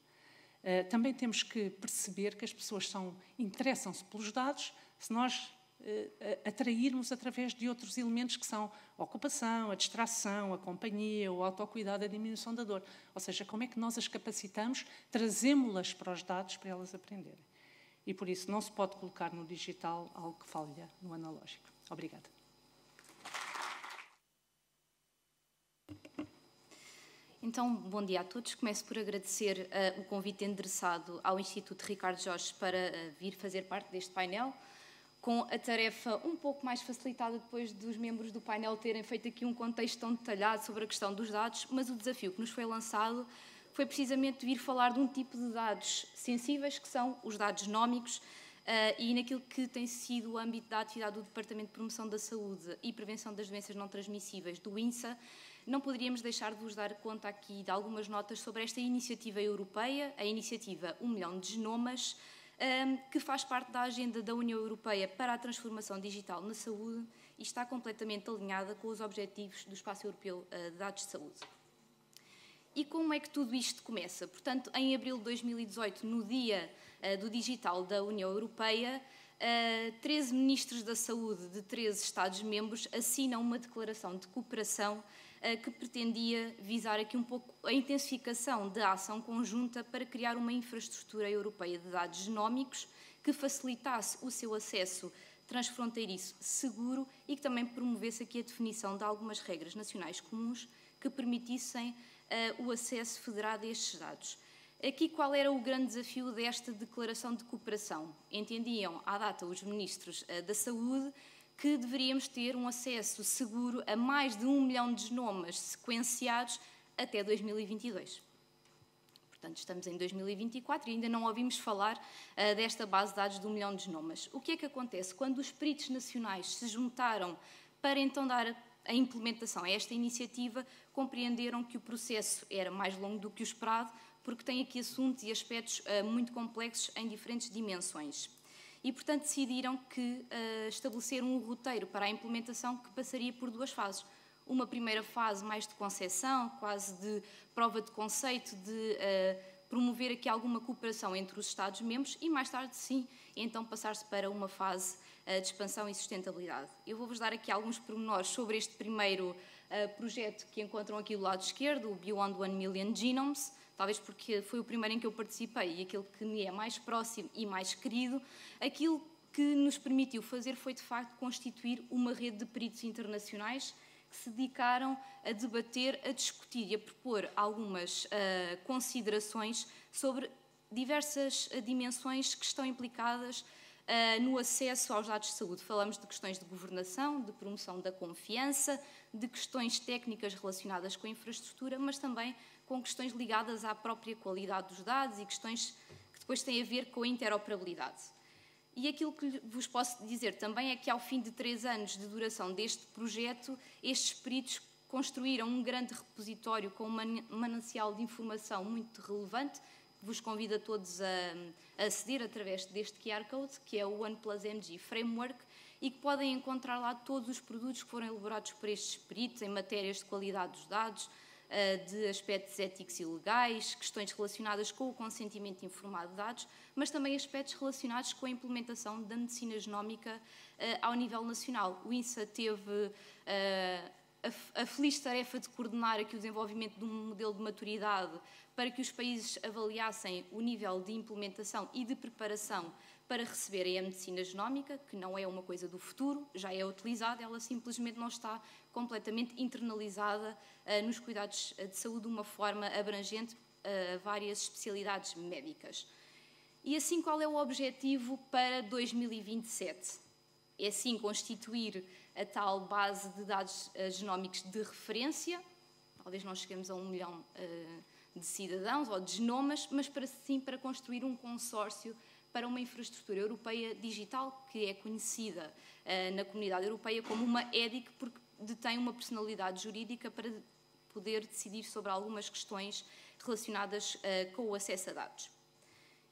Também temos que perceber que as pessoas interessam-se pelos dados se nós atrairmos através de outros elementos que são a ocupação, a distração, a companhia, o autocuidado, a diminuição da dor. Ou seja, como é que nós as capacitamos, trazemos-las para os dados para elas aprenderem. E por isso não se pode colocar no digital algo que falha no analógico. Obrigada. Então, bom dia a todos. Começo por agradecer o convite endereçado ao Instituto Ricardo Jorge para vir fazer parte deste painel, com a tarefa um pouco mais facilitada depois dos membros do painel terem feito aqui um contexto tão detalhado sobre a questão dos dados, mas o desafio que nos foi lançado foi precisamente vir falar de um tipo de dados sensíveis, que são os dados nómicos, e naquilo que tem sido o âmbito da atividade do Departamento de Promoção da Saúde e Prevenção das Doenças Não Transmissíveis, do INSA, não poderíamos deixar de vos dar conta aqui de algumas notas sobre esta iniciativa europeia, a iniciativa 1 milhão de genomas, que faz parte da agenda da União Europeia para a transformação digital na saúde e está completamente alinhada com os objetivos do Espaço Europeu de Dados de Saúde. E como é que tudo isto começa? Portanto, em abril de 2018, no Dia do Digital da União Europeia, 13 ministros da saúde de 13 Estados-membros assinam uma declaração de cooperação que pretendia visar aqui um pouco a intensificação da ação conjunta para criar uma infraestrutura europeia de dados genómicos que facilitasse o seu acesso transfronteiriço seguro e que também promovesse aqui a definição de algumas regras nacionais comuns que permitissem o acesso federado a estes dados. Aqui qual era o grande desafio desta declaração de cooperação? Entendiam à data os ministros da Saúde que deveríamos ter um acesso seguro a mais de 1 milhão de genomas sequenciados até 2022. Portanto, estamos em 2024 e ainda não ouvimos falar desta base de dados de 1 milhão de genomas. O que é que acontece? Quando os peritos nacionais se juntaram para então dar a implementação a esta iniciativa, compreenderam que o processo era mais longo do que o esperado, porque tem aqui assuntos e aspectos muito complexos em diferentes dimensões. E, portanto, decidiram que estabelecer um roteiro para a implementação que passaria por 2 fases. Uma primeira fase mais de concepção, quase de prova de conceito, de promover aqui alguma cooperação entre os Estados-membros e, mais tarde, sim, então passar-se para uma fase de expansão e sustentabilidade. Eu vou-vos dar aqui alguns pormenores sobre este primeiro projeto que encontram aqui do lado esquerdo, o Beyond 1 Million Genomes, talvez porque foi o primeiro em que eu participei e aquele que me é mais próximo e mais querido. Aquilo que nos permitiu fazer foi, de facto, constituir uma rede de peritos internacionais que se dedicaram a debater, a discutir e a propor algumas considerações sobre diversas dimensões que estão implicadas no acesso aos dados de saúde. Falamos de questões de governação, de promoção da confiança, de questões técnicas relacionadas com a infraestrutura, mas também com questões ligadas à própria qualidade dos dados e questões que depois têm a ver com a interoperabilidade. E aquilo que vos posso dizer também é que, ao fim de 3 anos de duração deste projeto, estes peritos construíram um grande repositório com um manancial de informação muito relevante, que vos convido a todos a aceder através deste QR Code, que é o OnePlus MG Framework, e que podem encontrar lá todos os produtos que foram elaborados por estes peritos em matérias de qualidade dos dados, de aspectos éticos e legais, questões relacionadas com o consentimento informado de dados, mas também aspectos relacionados com a implementação da medicina genómica ao nível nacional. O INSA teve a feliz tarefa de coordenar aqui o desenvolvimento de um modelo de maturidade para que os países avaliassem o nível de implementação e de preparação para receberem a medicina genómica, que não é uma coisa do futuro, já é utilizada, ela simplesmente não está completamente internalizada nos cuidados de saúde de uma forma abrangente a várias especialidades médicas. E assim, qual é o objetivo para 2027? É assim constituir a tal base de dados genómicos de referência, talvez não cheguemos a 1 milhão de cidadãos ou de genomas, mas para construir um consórcio para uma infraestrutura europeia digital que é conhecida na comunidade europeia como uma EDIC, porque detém uma personalidade jurídica para poder decidir sobre algumas questões relacionadas com o acesso a dados.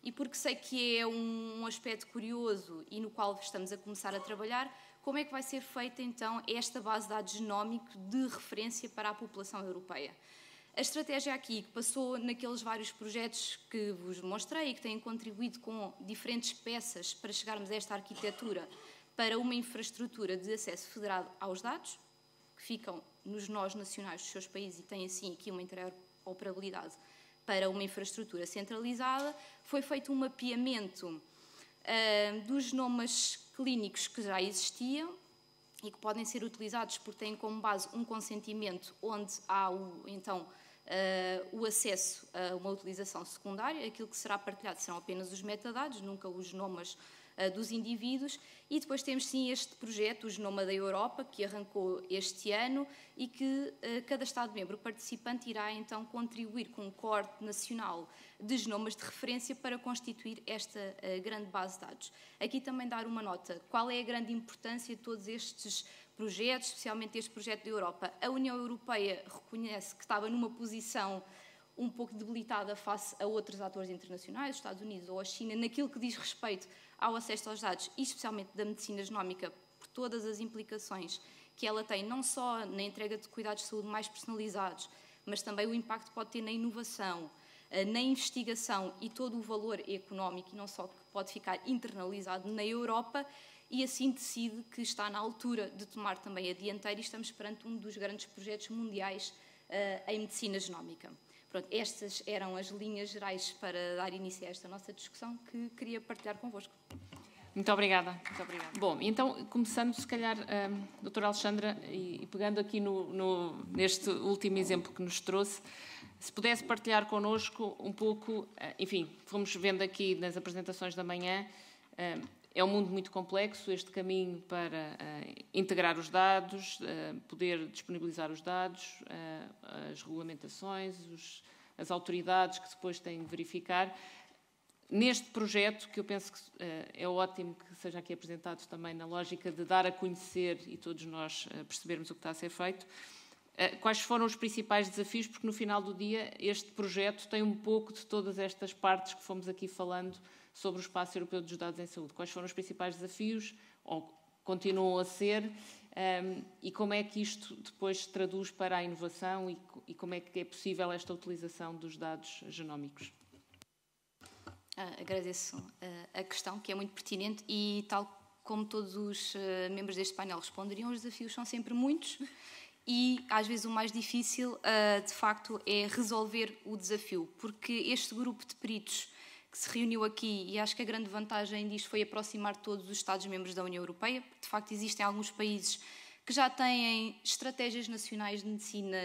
E porque sei que é um aspecto curioso e no qual estamos a começar a trabalhar, como é que vai ser feita então esta base de dados genómico de referência para a população europeia? A estratégia aqui, que passou naqueles vários projetos que vos mostrei e que têm contribuído com diferentes peças para chegarmos a esta arquitetura para uma infraestrutura de acesso federado aos dados, que ficam nos nós nacionais dos seus países e têm assim aqui uma interoperabilidade para uma infraestrutura centralizada, foi feito um mapeamento dos genomas clínicos que já existiam e que podem ser utilizados porque têm como base um consentimento onde há o acesso a uma utilização secundária. Aquilo que será partilhado serão apenas os metadados, nunca os genomas dos indivíduos. E depois temos sim este projeto, o Genoma da Europa, que arrancou este ano e que cada Estado-membro participante irá então contribuir com um corte nacional de genomas de referência para constituir esta grande base de dados. Aqui também dar uma nota, qual é a grande importância de todos estes projetos, especialmente este projeto da Europa. A União Europeia reconhece que estava numa posição um pouco debilitada face a outros atores internacionais, os Estados Unidos ou a China, naquilo que diz respeito ao acesso aos dados e especialmente da medicina genómica, por todas as implicações que ela tem, não só na entrega de cuidados de saúde mais personalizados, mas também o impacto que pode ter na inovação, na investigação e todo o valor económico, e não só que pode ficar internalizado na Europa, e assim decide que está na altura de tomar também a dianteira e estamos perante um dos grandes projetos mundiais em medicina genómica. Pronto, estas eram as linhas gerais para dar início a esta nossa discussão que queria partilhar convosco. Muito obrigada. Muito obrigada. Bom, então, começando, se calhar, doutora Alexandra, e pegando aqui neste último exemplo que nos trouxe, se pudesse partilhar connosco um pouco, enfim, fomos vendo aqui nas apresentações da manhã, é um mundo muito complexo, este caminho para integrar os dados, poder disponibilizar os dados, as regulamentações, as autoridades que depois têm de verificar. Neste projeto, que eu penso que é ótimo que seja aqui apresentado também na lógica de dar a conhecer e todos nós percebermos o que está a ser feito, quais foram os principais desafios? Porque no final do dia este projeto tem um pouco de todas estas partes que fomos aqui falando sobre o Espaço Europeu dos Dados em Saúde. Quais foram os principais desafios, ou continuam a ser, e como é que isto depois se traduz para a inovação e como é que é possível esta utilização dos dados genómicos? Agradeço a questão, que é muito pertinente, e tal como todos os membros deste painel responderiam, os desafios são sempre muitos e às vezes o mais difícil, de facto, é resolver o desafio, porque este grupo de peritos que se reuniu aqui, e acho que a grande vantagem disto foi aproximar todos os Estados-membros da União Europeia, porque de facto existem alguns países que já têm estratégias nacionais de medicina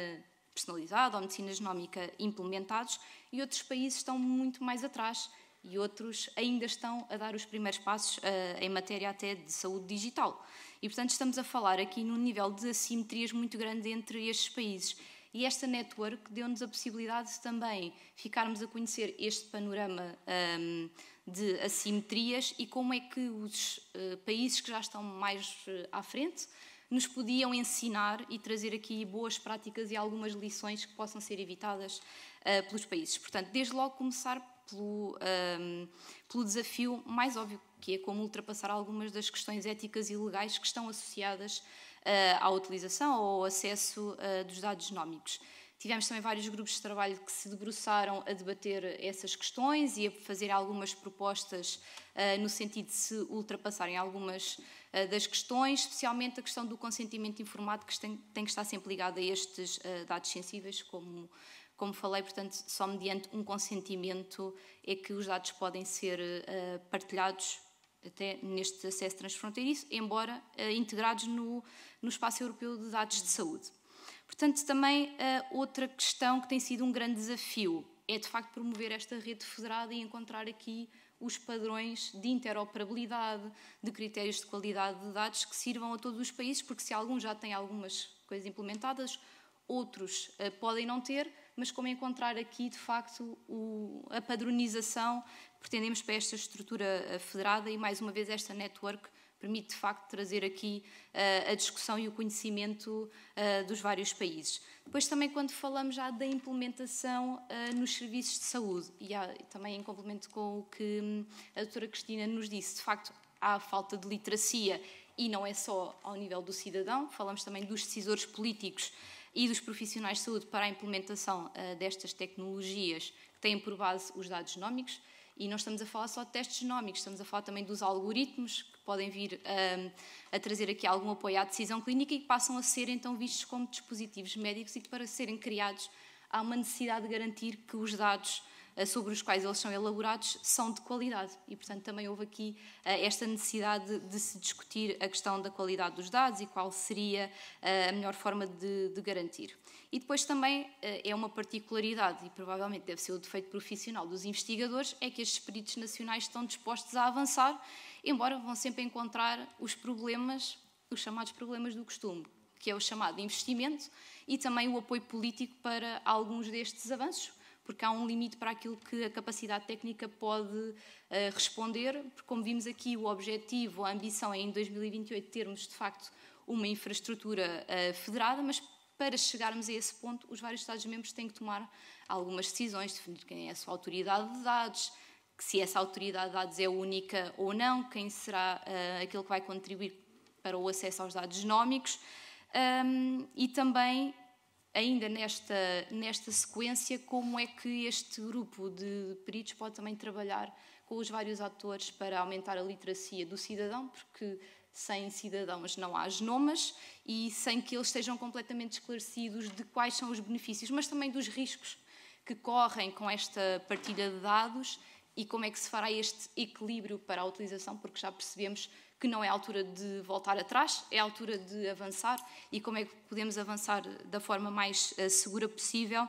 personalizada ou medicina genómica implementados e outros países estão muito mais atrás e outros ainda estão a dar os primeiros passos em matéria até de saúde digital. E, portanto, estamos a falar aqui num nível de assimetrias muito grande entre estes países. E esta network deu-nos a possibilidade de também ficarmos a conhecer este panorama de assimetrias e como é que os países que já estão mais à frente nos podiam ensinar e trazer aqui boas práticas e algumas lições que possam ser evitadas pelos países. Portanto, desde logo começar pelo desafio mais óbvio, que é como ultrapassar algumas das questões éticas e legais que estão associadas à utilização ou ao acesso dos dados genómicos. Tivemos também vários grupos de trabalho que se debruçaram a debater essas questões e a fazer algumas propostas no sentido de se ultrapassarem algumas das questões, especialmente a questão do consentimento informado, que tem que estar sempre ligado a estes dados sensíveis, como falei, portanto, só mediante um consentimento é que os dados podem ser partilhados até neste acesso transfronteiriço, embora integrados no Espaço Europeu de Dados de Saúde. Portanto, também outra questão que tem sido um grande desafio é, de facto, promover esta rede federada e encontrar aqui os padrões de interoperabilidade, de critérios de qualidade de dados que sirvam a todos os países, porque se alguns já têm algumas coisas implementadas, outros podem não ter, mas como encontrar aqui, de facto, a padronização, pretendemos para esta estrutura federada e, mais uma vez, esta network permite, de facto, trazer aqui a discussão e o conhecimento dos vários países. Depois, também, quando falamos já da implementação nos serviços de saúde, e também em complemento com o que a doutora Cristina nos disse, de facto, há falta de literacia, e não é só ao nível do cidadão, falamos também dos decisores políticos e dos profissionais de saúde para a implementação destas tecnologias que têm por base os dados genómicos. E não estamos a falar só de testes genómicos, estamos a falar também dos algoritmos que podem vir a trazer aqui algum apoio à decisão clínica e que passam a ser então vistos como dispositivos médicos e que para serem criados há uma necessidade de garantir que os dados sobre os quais eles são elaborados são de qualidade e, portanto, também houve aqui esta necessidade de se discutir a questão da qualidade dos dados e qual seria a melhor forma de garantir. E depois também é uma particularidade, e provavelmente deve ser o defeito profissional dos investigadores, é que estes peritos nacionais estão dispostos a avançar, embora vão sempre encontrar os problemas, os chamados problemas do costume, que é o chamado investimento e também o apoio político para alguns destes avanços, porque há um limite para aquilo que a capacidade técnica pode responder, porque como vimos aqui, o objetivo, a ambição é em 2028 termos, de facto, uma infraestrutura federada, mas para chegarmos a esse ponto, os vários Estados-membros têm que tomar algumas decisões, definir quem é a sua autoridade de dados, que se essa autoridade de dados é única ou não, quem será aquele que vai contribuir para o acesso aos dados genómicos, e também, ainda nesta sequência, como é que este grupo de peritos pode também trabalhar com os vários atores para aumentar a literacia do cidadão, porque sem cidadãos não há genomas e sem que eles estejam completamente esclarecidos de quais são os benefícios, mas também dos riscos que correm com esta partilha de dados e como é que se fará este equilíbrio para a utilização, porque já percebemos que não é a altura de voltar atrás, é a altura de avançar e como é que podemos avançar da forma mais segura possível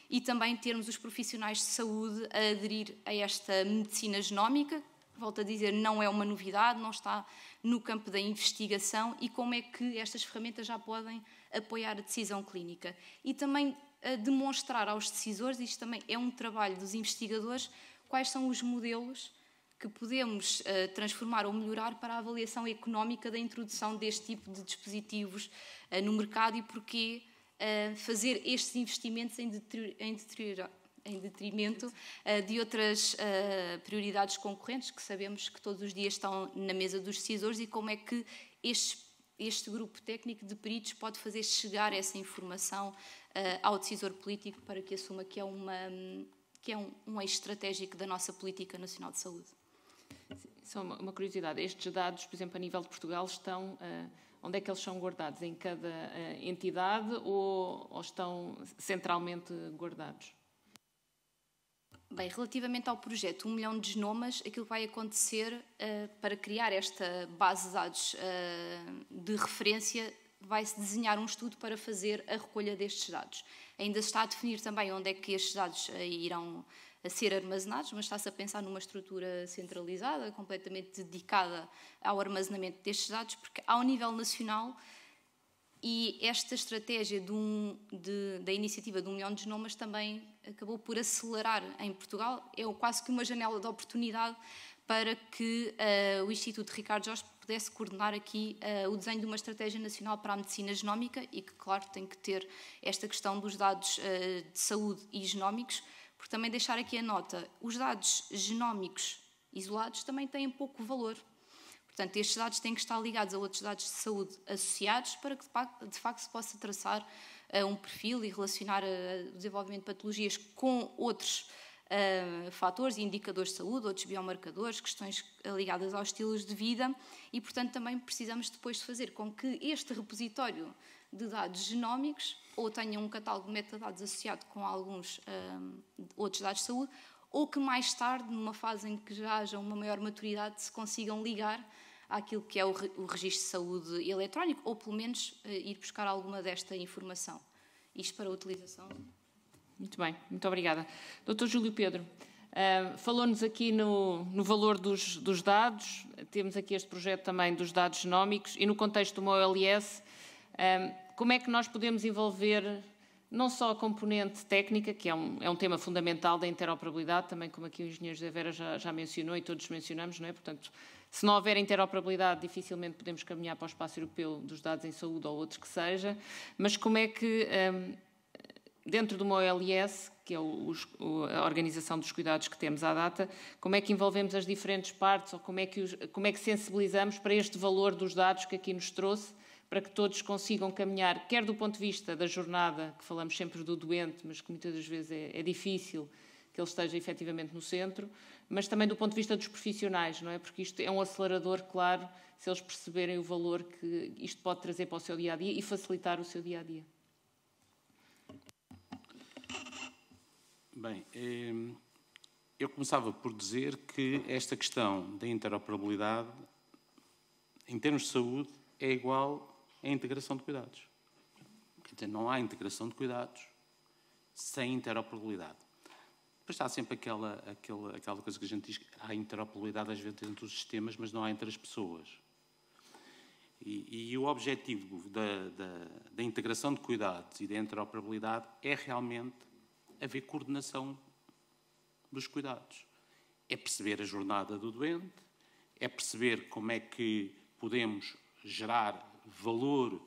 e também termos os profissionais de saúde a aderir a esta medicina genómica. Volto a dizer, não é uma novidade, não está no campo da investigação e como é que estas ferramentas já podem apoiar a decisão clínica. E também demonstrar aos decisores, isto também é um trabalho dos investigadores, quais são os modelos que podemos transformar ou melhorar para a avaliação económica da introdução deste tipo de dispositivos no mercado e porquê fazer estes investimentos em detrimento de outras prioridades concorrentes que sabemos que todos os dias estão na mesa dos decisores e como é que este grupo técnico de peritos pode fazer chegar essa informação ao decisor político para que assuma que é um eixo estratégico da nossa política nacional de saúde. Só uma curiosidade, estes dados, por exemplo, a nível de Portugal, estão... onde é que eles são guardados? Em cada entidade ou estão centralmente guardados? Bem, relativamente ao projeto 1 milhão de genomas, aquilo que vai acontecer para criar esta base de dados de referência, vai-se desenhar um estudo para fazer a recolha destes dados. Ainda se está a definir também onde é que estes dados irão ser armazenados, mas está-se a pensar numa estrutura centralizada, completamente dedicada ao armazenamento destes dados, porque ao nível nacional, e esta estratégia da iniciativa de 1 milhão de genomas também acabou por acelerar em Portugal. É quase que uma janela de oportunidade para que o Instituto Ricardo Jorge pudesse coordenar aqui o desenho de uma estratégia nacional para a medicina genómica e que, claro, tem que ter esta questão dos dados de saúde e genómicos, porque também deixar aqui a nota, os dados genómicos isolados também têm pouco valor. Portanto, estes dados têm que estar ligados a outros dados de saúde associados para que, de facto, se possa traçar um perfil e relacionar o desenvolvimento de patologias com outros fatores e indicadores de saúde, outros biomarcadores, questões ligadas aos estilos de vida e, portanto, também precisamos depois de fazer com que este repositório de dados genómicos ou tenha um catálogo de metadados associado com alguns outros dados de saúde ou que mais tarde, numa fase em que já haja uma maior maturidade, se consigam ligar àquilo que é o registro de saúde eletrónico ou, pelo menos, ir buscar alguma desta informação. Isto para a utilização. Muito bem, muito obrigada. Dr. Júlio Pedro, falou-nos aqui no valor dos dados, temos aqui este projeto também dos dados genómicos e no contexto do OLS, como é que nós podemos envolver não só a componente técnica, que é um tema fundamental da interoperabilidade, também como aqui o engenheiro José Vera já mencionou e todos mencionamos, não é? Portanto, se não houver interoperabilidade, dificilmente podemos caminhar para o espaço europeu dos dados em saúde ou outros que seja, mas como é que dentro do OLS, que é a organização dos cuidados que temos à data, como é que envolvemos as diferentes partes ou como é que sensibilizamos para este valor dos dados que aqui nos trouxe, para que todos consigam caminhar, quer do ponto de vista da jornada, que falamos sempre do doente, mas que muitas das vezes é difícil que ele esteja efetivamente no centro, mas também do ponto de vista dos profissionais, não é? Porque isto é um acelerador, claro, se eles perceberem o valor que isto pode trazer para o seu dia-a-dia e facilitar o seu dia-a-dia. Bem, eu começava por dizer que esta questão da interoperabilidade, em termos de saúde, é igual à integração de cuidados. Quer dizer, não há integração de cuidados sem interoperabilidade. Depois está sempre aquela coisa que a gente diz que há interoperabilidade às vezes entre os sistemas, mas não há entre as pessoas. E o objetivo da integração de cuidados e da interoperabilidade é realmente haver coordenação dos cuidados. É perceber a jornada do doente, é perceber como é que podemos gerar valor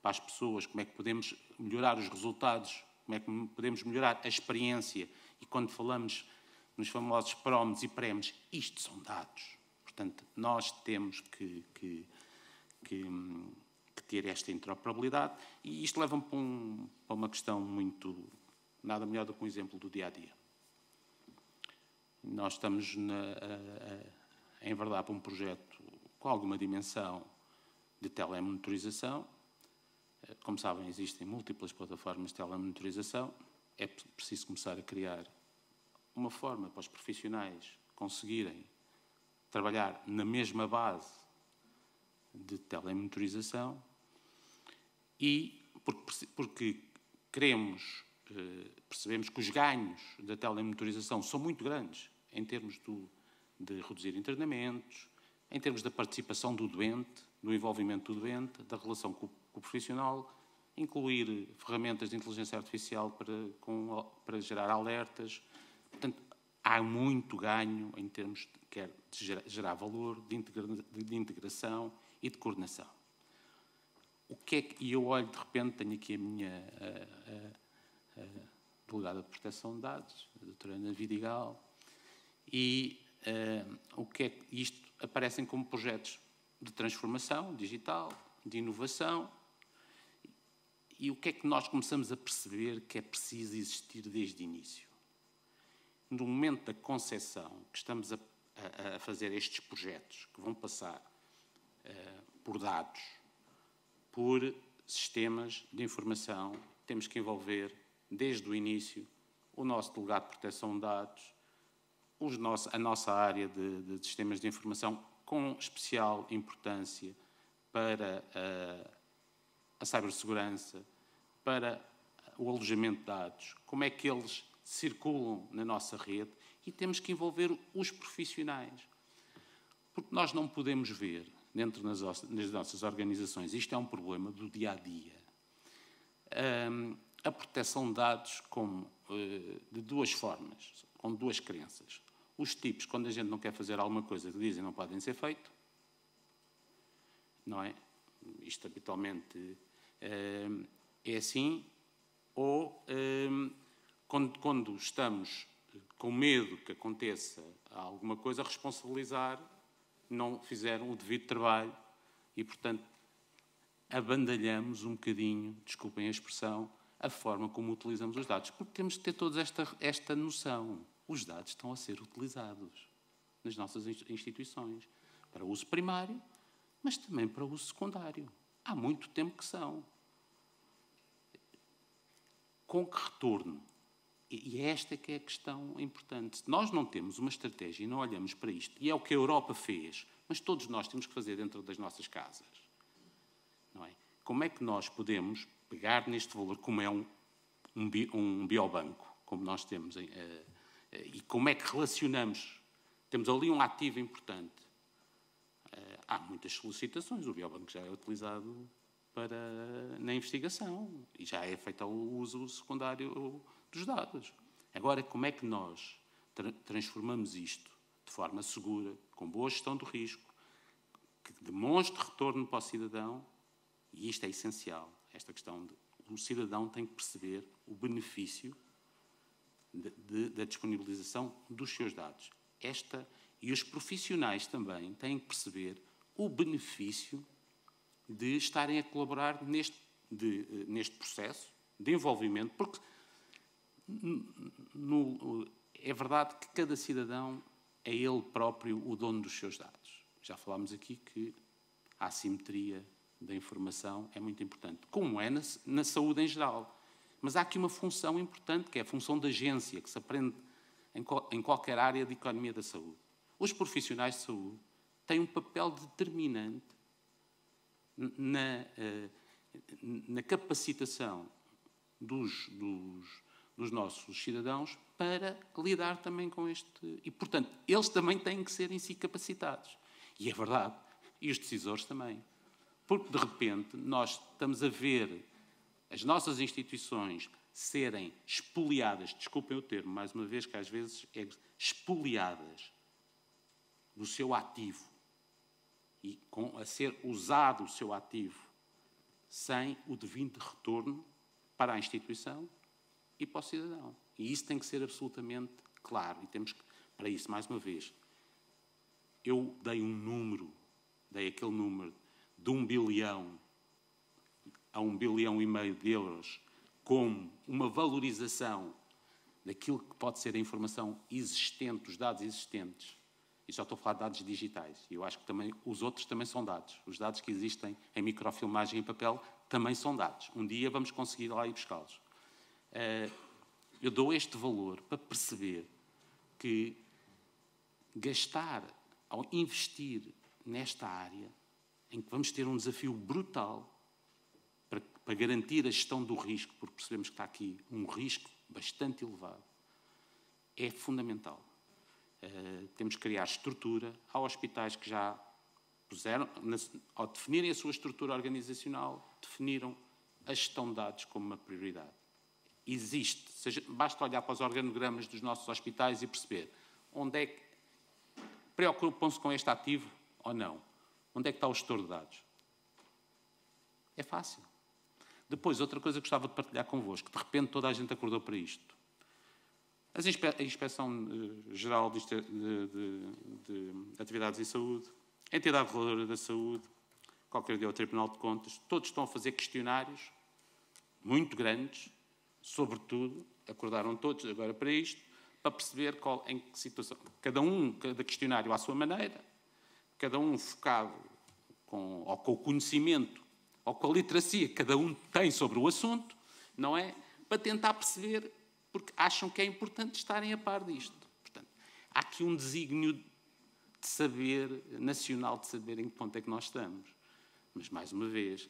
para as pessoas, como é que podemos melhorar os resultados, como é que podemos melhorar a experiência. E quando falamos nos famosos PROMs e PREMs, isto são dados. Portanto, nós temos que ter esta interoperabilidade e isto leva-me para uma questão muito... Nada melhor do que um exemplo do dia-a-dia. Nós estamos em verdade para um projeto com alguma dimensão de telemonitorização. Como sabem, existem múltiplas plataformas de telemonitorização. É preciso começar a criar uma forma para os profissionais conseguirem trabalhar na mesma base de telemonitorização e porque percebemos que os ganhos da telemonitorização são muito grandes em termos de reduzir internamentos, em termos da participação do doente, do envolvimento do doente, da relação com o profissional, incluir ferramentas de inteligência artificial para gerar alertas. Portanto, há muito ganho em termos de gerar valor, de integração e de coordenação. E eu olho, de repente, tenho aqui a minha delegada de proteção de dados, a doutora Ana Vidigal, e isto aparecem como projetos de transformação digital, de inovação, e o que é que nós começamos a perceber que é preciso existir desde o início? No momento da concepção, que estamos a fazer estes projetos, que vão passar por dados, por sistemas de informação, temos que envolver, desde o início, o nosso delegado de proteção de dados, a nossa área de sistemas de informação, com especial importância para a cibersegurança, para o alojamento de dados, como é que eles circulam na nossa rede, e temos que envolver os profissionais. Porque nós não podemos ver, dentro das nossas organizações, isto é um problema do dia-a-dia, a proteção de dados de duas formas, com duas crenças. Os tipos, quando a gente não quer fazer alguma coisa, dizem não podem ser feito, não é? Isto habitualmente é assim. Ou quando estamos com medo que aconteça alguma coisa, responsabilizar, não fizeram o devido trabalho e, portanto, abandalhamos um bocadinho, desculpem a expressão, a forma como utilizamos os dados. Porque temos de ter toda esta noção. Os dados estão a ser utilizados nas nossas instituições para uso primário, mas também para uso secundário. Há muito tempo que são. Com que retorno? E esta que é a questão importante. Se nós não temos uma estratégia e não olhamos para isto, e é o que a Europa fez, mas todos nós temos que fazer dentro das nossas casas, não é? Como é que nós podemos pegar neste valor, como é um biobanco, como nós temos, e como é que relacionamos? Temos ali um ativo importante. Há muitas solicitações, o biobanco já é utilizado na investigação e já é feito o uso secundário dos dados. Agora, como é que nós transformamos isto de forma segura, com boa gestão do risco, que demonstre retorno para o cidadão? E isto é essencial, esta questão de o cidadão tem que perceber o benefício da disponibilização dos seus dados. E os profissionais também têm que perceber o benefício de estarem a colaborar neste processo de envolvimento, porque é verdade que cada cidadão é ele próprio o dono dos seus dados. Já falámos aqui que a assimetria da informação é muito importante, como é na saúde em geral. Mas há aqui uma função importante, que é a função da agência, que se aprende em qualquer área de economia da saúde. Os profissionais de saúde têm um papel determinante na capacitação dos nossos cidadãos para lidar também com este... E, portanto, eles também têm que ser em si capacitados. E é verdade. E os decisores também. Porque, de repente, nós estamos a ver as nossas instituições serem espoliadas, desculpem o termo, mais uma vez, que às vezes é espoliadas do seu ativo e a ser usado o seu ativo sem o devido retorno para a instituição e para o cidadão. E isso tem que ser absolutamente claro. E temos que, para isso, mais uma vez, eu dei aquele número de 1 bilhão a 1,5 bilhão de euros como uma valorização daquilo que pode ser a informação existente, os dados existentes. E só estou a falar de dados digitais. E eu acho que também os outros também são dados. Os dados que existem em microfilmagem e em papel também são dados. Um dia vamos conseguir lá ir buscá-los. Eu dou este valor para perceber que gastar, ao investir nesta área, em que vamos ter um desafio brutal para garantir a gestão do risco, porque percebemos que está aqui um risco bastante elevado, é fundamental. Temos que criar estrutura. Há hospitais que já puseram, ao definirem a sua estrutura organizacional, definiram a gestão de dados como uma prioridade. Existe, basta olhar para os organogramas dos nossos hospitais e perceber onde é que preocupam-se com este ativo ou não. Onde é que está o gestor de dados? É fácil. Depois, outra coisa que gostava de partilhar convosco, de repente toda a gente acordou para isto. A Inspeção Geral de Atividades em Saúde, a Entidade Reguladora da Saúde, qualquer dia o Tribunal de Contas, todos estão a fazer questionários muito grandes, sobretudo, acordaram todos agora para isto, para perceber em que situação, cada questionário à sua maneira, cada um focado com o conhecimento ou com a literacia que cada um tem sobre o assunto, não é? Para tentar perceber, porque acham que é importante estarem a par disto. Portanto, há aqui um desígnio de saber, nacional, de saber em que ponto é que nós estamos. Mas, mais uma vez,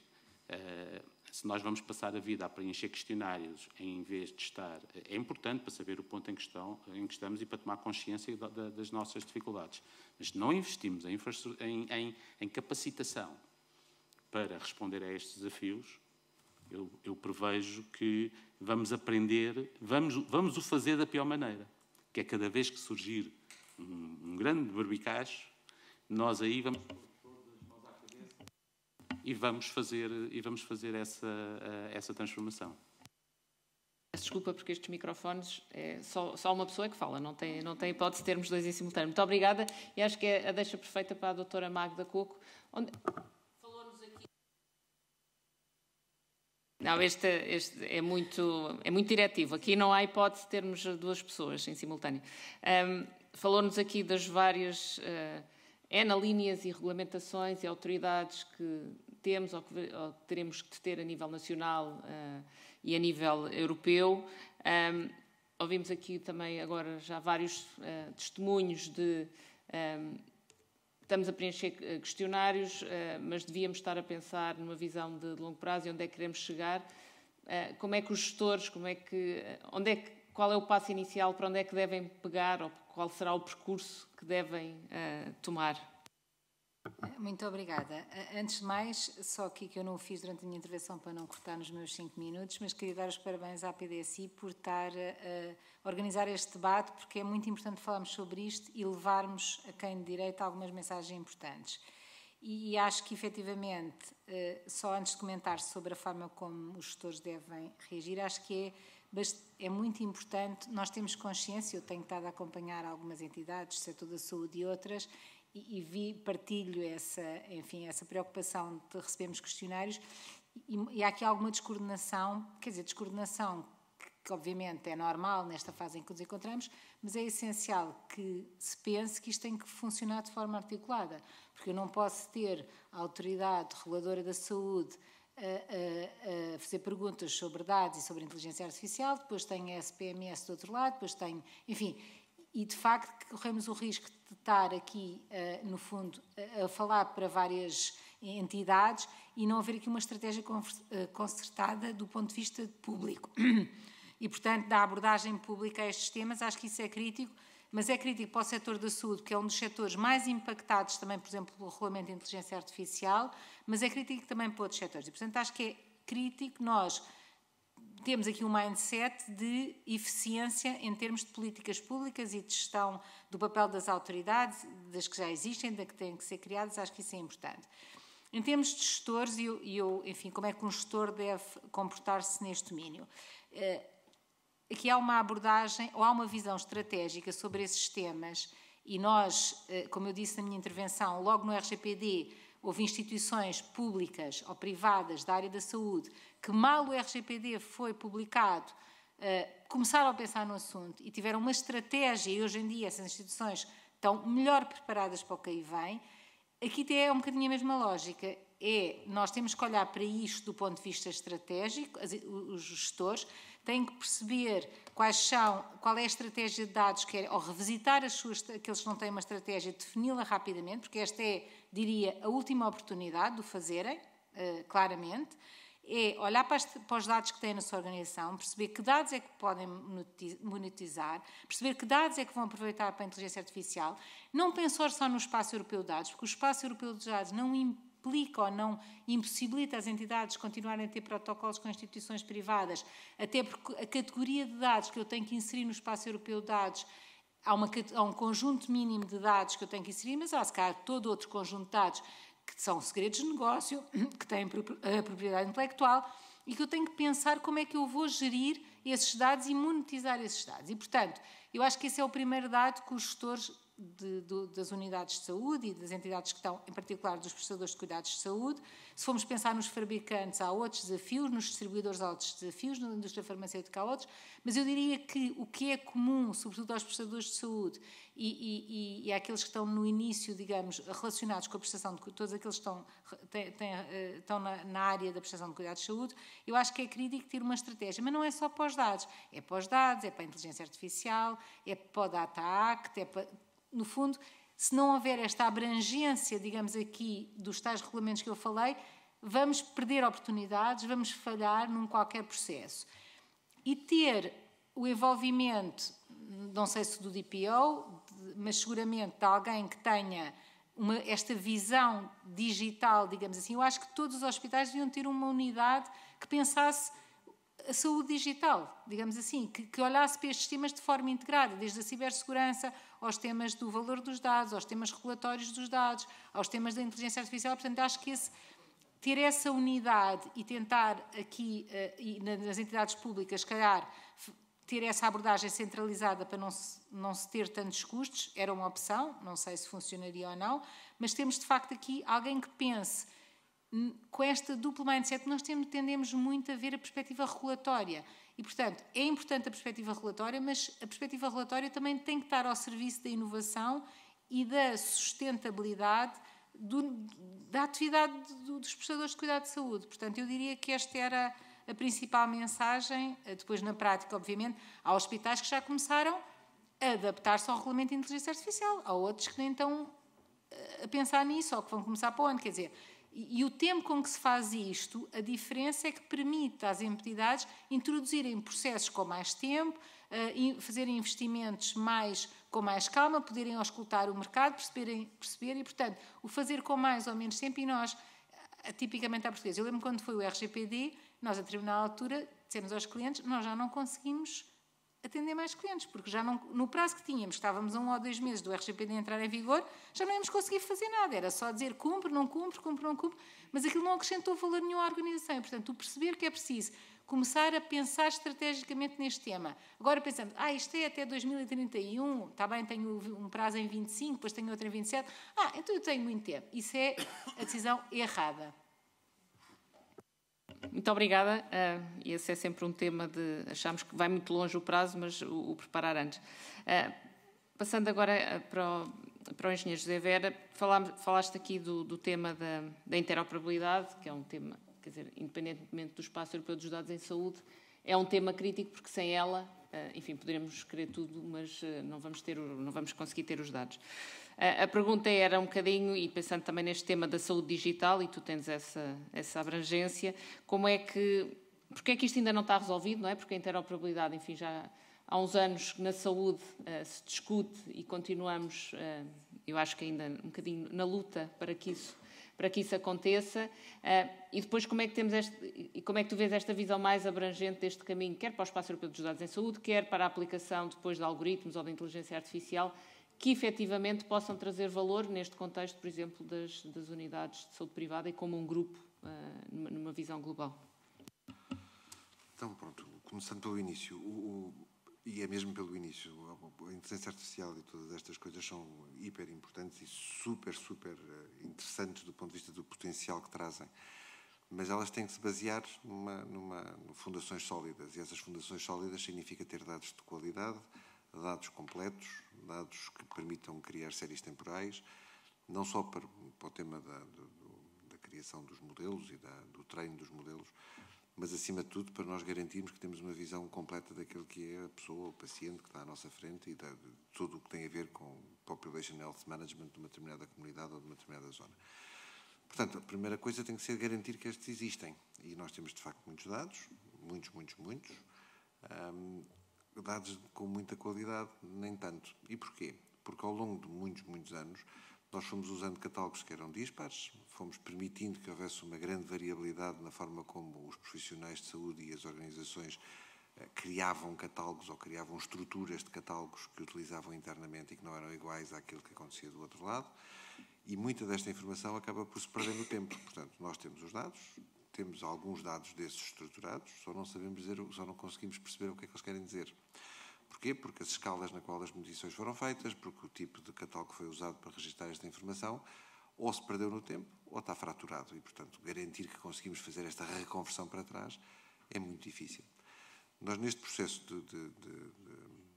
se nós vamos passar a vida a preencher questionários em vez de estar... É importante para saber o ponto em que estamos e para tomar consciência das nossas dificuldades. Mas se não investimos em capacitação para responder a estes desafios, eu prevejo que vamos aprender, vamos o fazer da pior maneira, que é cada vez que surgir um grande barbicacho, nós aí vamos e vamos fazer essa transformação. Desculpa, porque estes microfones, só uma pessoa é que fala, não tem hipótese de termos dois em simultâneo. Muito obrigada, e acho que é a deixa perfeita para a doutora Magda Coco. Falou-nos aqui... Não, este é muito diretivo. Aqui não há hipótese de termos duas pessoas em simultâneo. Falou-nos aqui das várias linhas e regulamentações e autoridades que temos ou que teremos que ter a nível nacional e a nível europeu. Ouvimos aqui também agora já vários testemunhos de... estamos a preencher questionários, mas devíamos estar a pensar numa visão de longo prazo e onde é que queremos chegar. Como é que os gestores, qual é o passo inicial, para onde é que devem pegar, ou qual será o percurso que devem tomar? Muito obrigada. Antes de mais, só aqui que eu não o fiz durante a minha intervenção para não cortar nos meus 5 minutos, mas queria dar os parabéns à PDSI por estar a organizar este debate, porque é muito importante falarmos sobre isto e levarmos a quem de direito algumas mensagens importantes. E acho que, efetivamente, só antes de comentar sobre a forma como os gestores devem reagir, acho que é muito importante, nós temos consciência, eu tenho estado a acompanhar algumas entidades, do setor da saúde e outras, e partilho essa preocupação de recebermos questionários, e há aqui alguma descoordenação, que obviamente é normal nesta fase em que nos encontramos, mas é essencial que se pense que isto tem que funcionar de forma articulada, porque eu não posso ter a autoridade reguladora da saúde a fazer perguntas sobre dados e sobre inteligência artificial, depois tenho a SPMS do outro lado, depois tenho, enfim, e de facto corremos o risco de estar aqui, no fundo, a falar para várias entidades e não haver aqui uma estratégia concertada do ponto de vista público. E, portanto, da abordagem pública a estes temas, acho que isso é crítico, mas é crítico para o setor da saúde, que é um dos setores mais impactados também, por exemplo, pelo regulamento de inteligência artificial, mas é crítico também para outros setores. E, portanto, acho que é crítico nós temos aqui um mindset de eficiência em termos de políticas públicas e de gestão do papel das autoridades, das que já existem, das que têm que ser criadas, acho que isso é importante. Em termos de gestores, enfim, como é que um gestor deve comportar-se neste domínio? Aqui há uma abordagem, ou há uma visão estratégica sobre esses temas, e nós, como eu disse na minha intervenção, logo no RGPD, houve instituições públicas ou privadas da área da saúde que, mal o RGPD foi publicado, começaram a pensar no assunto e tiveram uma estratégia, e hoje em dia essas instituições estão melhor preparadas para o que aí vem. Aqui é um bocadinho a mesma lógica. Nós temos que olhar para isto do ponto de vista estratégico, os gestores têm que perceber qual é a estratégia de dados, ou revisitar aqueles que não têm uma estratégia, defini-la rapidamente, porque esta é, diria, a última oportunidade de o fazerem, claramente. Olhar para os dados que têm na sua organização, perceber que dados é que podem monetizar, perceber que dados é que vão aproveitar para a inteligência artificial. Não pensar só no espaço europeu de dados, porque o espaço europeu de dados não implica ou não impossibilita as entidades continuarem a ter protocolos com instituições privadas, até porque a categoria de dados que eu tenho que inserir no espaço europeu de dados, há um conjunto mínimo de dados que eu tenho que inserir, mas há, se calhar, todo outro conjunto de dados que são segredos de negócio, que têm propriedade intelectual, e que eu tenho que pensar como é que eu vou gerir esses dados e monetizar esses dados. E, portanto, eu acho que esse é o primeiro dado que os gestores das unidades de saúde e das entidades que estão, em particular dos prestadores de cuidados de saúde, se formos pensar nos fabricantes, há outros desafios, nos distribuidores há outros desafios, na indústria farmacêutica há outros, mas eu diria que o que é comum, sobretudo aos prestadores de saúde e àqueles que estão no início, digamos, relacionados com a prestação de todos aqueles que estão na área da prestação de cuidados de saúde, eu acho que é crítico ter uma estratégia, mas não é só para os dados, é para os dados, é para a inteligência artificial, é para o Data Act, é para... No fundo, se não houver esta abrangência, digamos aqui, dos tais regulamentos que eu falei, vamos perder oportunidades, vamos falhar num qualquer processo. E ter o envolvimento, não sei se do DPO, mas seguramente de alguém que tenha esta visão digital, digamos assim, eu acho que todos os hospitais deviam ter uma unidade que pensasse a saúde digital, digamos assim, que olhasse para estes temas de forma integrada, desde a cibersegurança, aos temas do valor dos dados, aos temas regulatórios dos dados, aos temas da inteligência artificial. Portanto, acho que ter essa unidade e tentar aqui, e nas entidades públicas, calhar, ter essa abordagem centralizada para não se ter tantos custos, era uma opção, não sei se funcionaria ou não, mas temos de facto aqui alguém que pense com esta duplo mindset. Nós tendemos muito a ver a perspectiva regulatória e, portanto, é importante a perspectiva regulatória, mas a perspectiva regulatória também tem que estar ao serviço da inovação e da sustentabilidade da atividade dos prestadores de cuidado de saúde. Portanto, eu diria que esta era a principal mensagem. Depois, na prática, obviamente, há hospitais que já começaram a adaptar-se ao regulamento de inteligência artificial, há outros que nem estão a pensar nisso ou que vão começar para o ano, quer dizer. E o tempo com que se faz isto, a diferença é que permite às entidades introduzirem processos com mais tempo, fazerem investimentos com mais calma, poderem auscultar o mercado, perceber e, portanto, o fazer com mais ou menos tempo. E nós, tipicamente à portuguesa, eu lembro quando foi o RGPD, nós a determinada altura dissemos aos clientes, nós já não conseguimos atender mais clientes, porque já não, no prazo que tínhamos, estávamos a 1 ou 2 meses do RGPD entrar em vigor, já não íamos conseguir fazer nada, era só dizer cumpre, não cumpre, mas aquilo não acrescentou valor nenhum à organização. E, portanto, o perceber que é preciso começar a pensar estrategicamente neste tema. Agora pensamos, isto é até 2031, está bem, tenho um prazo em 25, depois tenho outro em 27, então eu tenho muito tempo. Isso é a decisão errada. Muito obrigada. Esse é sempre um tema de... Achamos que vai muito longe o prazo, mas o preparar antes. Passando agora para o engenheiro José Vera, falaste aqui do tema da interoperabilidade, que é um tema, quer dizer, independentemente do Espaço Europeu dos Dados em Saúde, é um tema crítico, porque sem ela, enfim, poderemos querer tudo, mas não vamos conseguir ter os dados. A pergunta era um bocadinho, e pensando também neste tema da saúde digital, e tu tens essa abrangência, porque é que isto ainda não está resolvido, não é? Porque a interoperabilidade, enfim, já há uns anos na saúde se discute e continuamos, eu acho que ainda um bocadinho na luta para que isso aconteça. E depois como é que tu vês esta visão mais abrangente deste caminho, quer para o Espaço Europeu dos Dados em Saúde, quer para a aplicação depois de algoritmos ou de inteligência artificial, que efetivamente possam trazer valor neste contexto, por exemplo, das unidades de saúde privada e como um grupo, numa visão global? Então, pronto, começando pelo início, e é mesmo pelo início, a inteligência artificial e todas estas coisas são hiper importantes e super interessantes do ponto de vista do potencial que trazem. Mas elas têm que se basear numa fundações sólidas, e essas fundações sólidas significa ter dados de qualidade, dados completos, dados que permitam criar séries temporais, não só para o tema da criação dos modelos e do treino dos modelos, mas, acima de tudo, para nós garantirmos que temos uma visão completa daquilo que é a pessoa, o paciente que está à nossa frente e de tudo o que tem a ver com Population Health Management de uma determinada comunidade ou de uma determinada zona. Portanto, a primeira coisa tem que ser garantir que estes existem. E nós temos, de facto, muitos dados, muitos. Dados com muita qualidade, nem tanto. E porquê? Porque ao longo de muitos anos nós fomos usando catálogos que eram dispares, fomos permitindo que houvesse uma grande variabilidade na forma como os profissionais de saúde e as organizações criavam catálogos ou criavam estruturas de catálogos que utilizavam internamente e que não eram iguais àquilo que acontecia do outro lado. E muita desta informação acaba por se perder no tempo. Portanto, nós temos os dados, temos alguns dados desses estruturados, só não conseguimos perceber o que é que eles querem dizer. Porquê? Porque as escalas na qual as medições foram feitas, porque o tipo de catálogo que foi usado para registrar esta informação, ou se perdeu no tempo, ou está fraturado. E, portanto, garantir que conseguimos fazer esta reconversão para trás é muito difícil. Nós, neste processo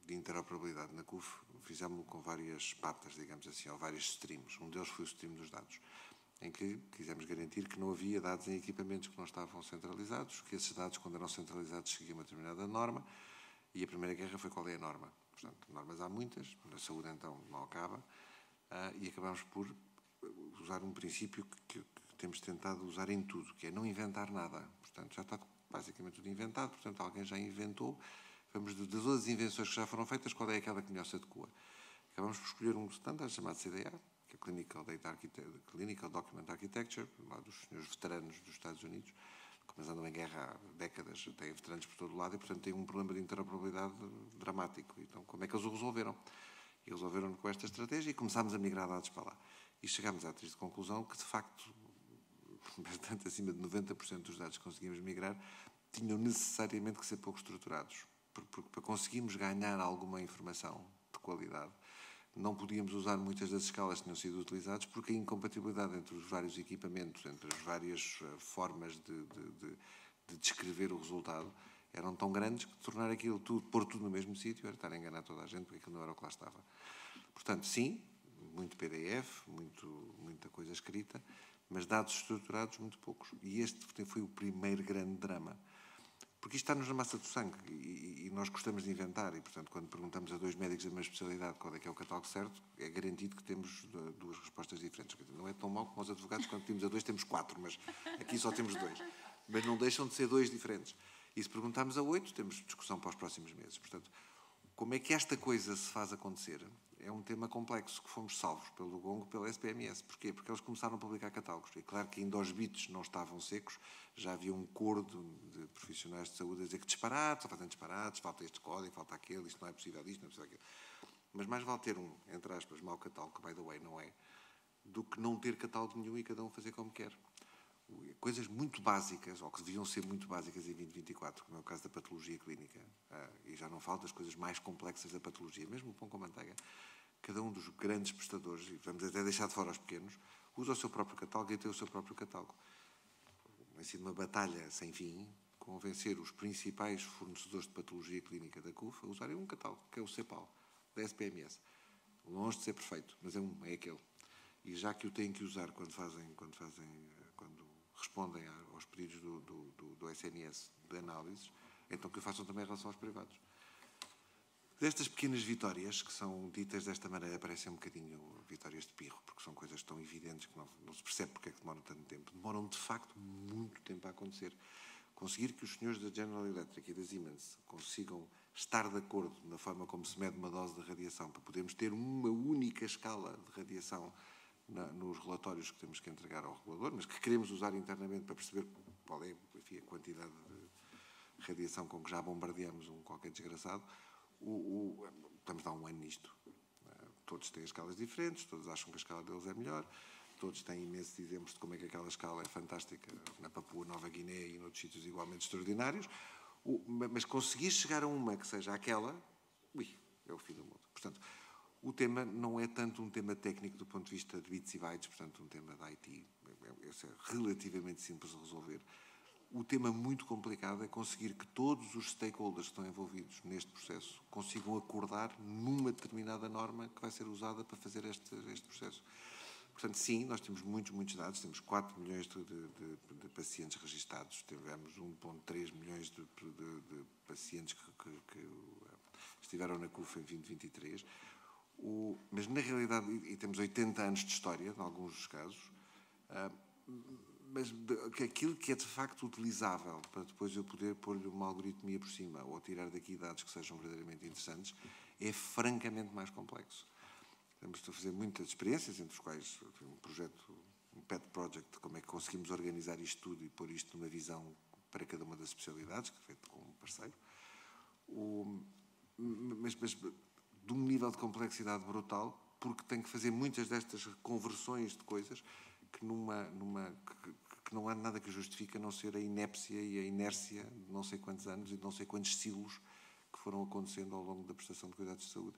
de interoperabilidade na CUF, fizemos-lo com várias patas, digamos assim, ou vários streams. Um deles foi o stream dos dados, em que quisemos garantir que não havia dados em equipamentos que não estavam centralizados, que esses dados, quando eram centralizados, seguiam uma determinada norma, e a primeira guerra foi qual é a norma. Portanto, normas há muitas, na saúde então não acaba, e acabamos por usar um princípio que temos tentado usar em tudo, que é não inventar nada. Portanto, já está basicamente tudo inventado, portanto alguém já inventou, vamos de todas as invenções que já foram feitas, qual é aquela que melhor se adequa. Acabamos por escolher um standard chamado CDA, que é Clinical Document Architecture, lá dos senhores veteranos dos Estados Unidos, como eles andam em guerra há décadas, têm veteranos por todo lado e, portanto, têm um problema de interoperabilidade dramático. Então, como é que eles o resolveram? E resolveram com esta estratégia e começámos a migrar dados para lá. E chegámos à triste conclusão que, de facto, bastante acima de 90% dos dados que conseguimos migrar tinham necessariamente que ser pouco estruturados. Porque para conseguirmos ganhar alguma informação de qualidade, não podíamos usar muitas das escalas que tinham sido utilizadas porque a incompatibilidade entre os vários equipamentos, entre as várias formas de descrever o resultado, eram tão grandes que tornar aquilo tudo, pôr tudo no mesmo sítio, era estar a enganar toda a gente porque aquilo não era o que lá estava. Portanto, sim, muito PDF, muita coisa escrita, mas dados estruturados, muito poucos. E este foi o primeiro grande drama. Porque isto está-nos na massa do sangue e nós gostamos de inventar e, portanto, quando perguntamos a dois médicos da mesma especialidade qual é que é o catálogo certo, é garantido que temos duas respostas diferentes. Não é tão mau como os advogados, quando pedimos a dois temos 4, mas aqui só temos 2. Mas não deixam de ser 2 diferentes. E se perguntarmos a 8, temos discussão para os próximos meses. Portanto, como é que esta coisa se faz acontecer? É um tema complexo que fomos salvos pelo GONGO, pela SPMS. Porquê? Porque eles começaram a publicar catálogos. E claro que ainda os bits não estavam secos, já havia um coro de profissionais de saúde a dizer que disparates, só fazem disparates, falta este código, falta aquele, isto não é possível isto, não é possível aquilo. Mas mais vale ter um, entre aspas, mau catálogo, que by the way não é, do que não ter catálogo nenhum e cada um fazer como quer. Coisas muito básicas, ou que deviam ser muito básicas em 2024, como é o caso da patologia clínica, e já não falo das coisas mais complexas da patologia, mesmo o pão com manteiga, cada um dos grandes prestadores, e vamos até deixar de fora os pequenos, usa o seu próprio catálogo e tem o seu próprio catálogo. Tem sido uma batalha sem fim convencer os principais fornecedores de patologia clínica da CUF a usarem um catálogo, que é o CEPAL, da SPMS. Longe de ser perfeito, mas é aquele. E já que o têm que usar quando respondem aos pedidos do SNS de análises, então que o façam também em relação aos privados. Destas pequenas vitórias, que são ditas desta maneira, parecem um bocadinho vitórias de pirro, porque são coisas tão evidentes que não se percebe porque é que demoram tanto tempo. Demoram, de facto, muito tempo a acontecer. Conseguir que os senhores da General Electric e da Siemens consigam estar de acordo na forma como se mede uma dose de radiação, para podermos ter uma única escala de radiação nos relatórios que temos que entregar ao regulador, mas que queremos usar internamente para perceber qual é, enfim, a quantidade de radiação com que já bombardeamos qualquer desgraçado. Estamos há um ano nisto. Todos têm escalas diferentes, todos acham que a escala deles é melhor, todos têm imensos exemplos de como é que aquela escala é fantástica na Papua Nova Guiné e noutros sítios igualmente extraordinários, mas conseguir chegar a uma que seja aquela, é o fim do mundo. Portanto, o tema não é tanto um tema técnico do ponto de vista de bits e bytes, portanto, um tema de IT. Esse é relativamente simples de resolver. O tema muito complicado é conseguir que todos os stakeholders que estão envolvidos neste processo consigam acordar numa determinada norma que vai ser usada para fazer este processo. Portanto, sim, nós temos muitos dados, temos 4 milhões de pacientes registados, tivemos 1,3 milhões de pacientes que estiveram na CUF em 2023, mas na realidade, e temos 80 anos de história, em alguns dos casos, mas aquilo que é de facto utilizável para depois eu poder pôr-lhe uma algoritmia por cima ou tirar daqui dados que sejam verdadeiramente interessantes, é francamente mais complexo. Estamos a fazer muitas experiências, entre os quais um projeto, um pet project, de como é que conseguimos organizar isto tudo e pôr isto numa visão para cada uma das especialidades, que é feito com um parceiro, mas de um nível de complexidade brutal, porque tem que fazer muitas destas conversões de coisas que que não há nada que justifique a não ser a inépcia e a inércia de não sei quantos anos e de não sei quantos ciclos que foram acontecendo ao longo da prestação de cuidados de saúde.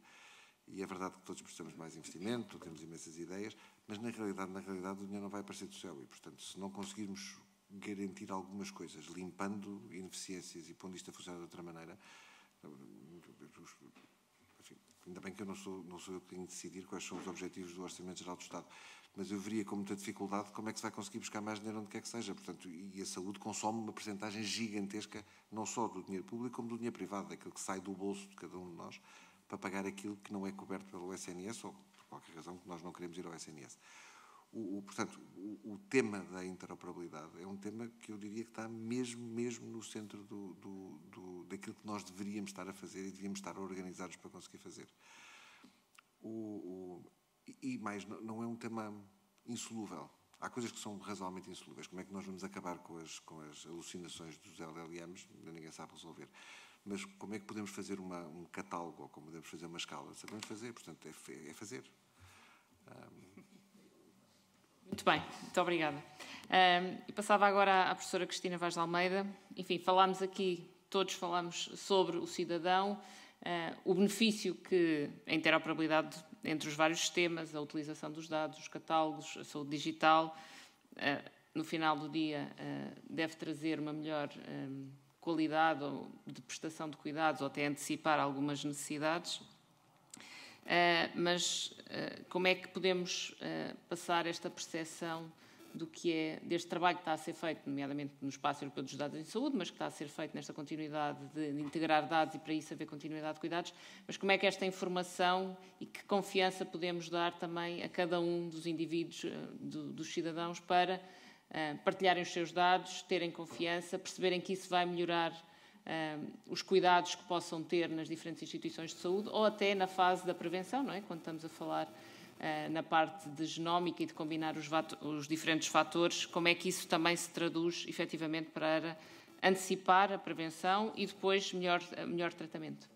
E é verdade que todos precisamos de mais investimento, temos imensas ideias, mas na realidade o dinheiro não vai aparecer do céu e, portanto, se não conseguirmos garantir algumas coisas, limpando ineficiências e pondo isto a funcionar de outra maneira, enfim, ainda bem que eu não sou eu que tenho de decidir quais são os objetivos do Orçamento Geral do Estado, mas eu veria com muita dificuldade como é que se vai conseguir buscar mais dinheiro onde quer que seja. Portanto, e a saúde consome uma percentagem gigantesca, não só do dinheiro público, como do dinheiro privado, daquilo que sai do bolso de cada um de nós, para pagar aquilo que não é coberto pelo SNS ou, por qualquer razão, que nós não queremos ir ao SNS. Portanto, o tema da interoperabilidade é um tema que eu diria que está mesmo no centro daquilo que nós deveríamos estar a fazer e devíamos estar organizados para conseguir fazer. E mais, não é um tema insolúvel. há coisas que são razoavelmente insolúveis. Como é que nós vamos acabar com as alucinações dos LLMs? Ninguém sabe resolver. Mas como é que podemos fazer um catálogo, ou como podemos fazer uma escala? Sabemos fazer, portanto, é fazer. Muito bem, muito obrigada. E passava agora à professora Cristina Vaz de Almeida. Enfim, todos falamos sobre o cidadão, o benefício que a interoperabilidade entre os vários sistemas, a utilização dos dados, os catálogos, a saúde digital, no final do dia deve trazer uma melhor qualidade de prestação de cuidados ou até antecipar algumas necessidades. Mas como é que podemos passar esta percepção do que é deste trabalho que está a ser feito, nomeadamente no Espaço Europeu dos Dados em Saúde, mas que está a ser feito nesta continuidade de integrar dados e para isso haver continuidade de cuidados, mas como é que esta informação e que confiança podemos dar também a cada um dos indivíduos, dos cidadãos, para partilharem os seus dados, terem confiança, perceberem que isso vai melhorar os cuidados que possam ter nas diferentes instituições de saúde ou até na fase da prevenção, não é? Quando estamos a falar na parte de genómica e de combinar os diferentes fatores, como é que isso também se traduz efetivamente para antecipar a prevenção e depois melhor tratamento?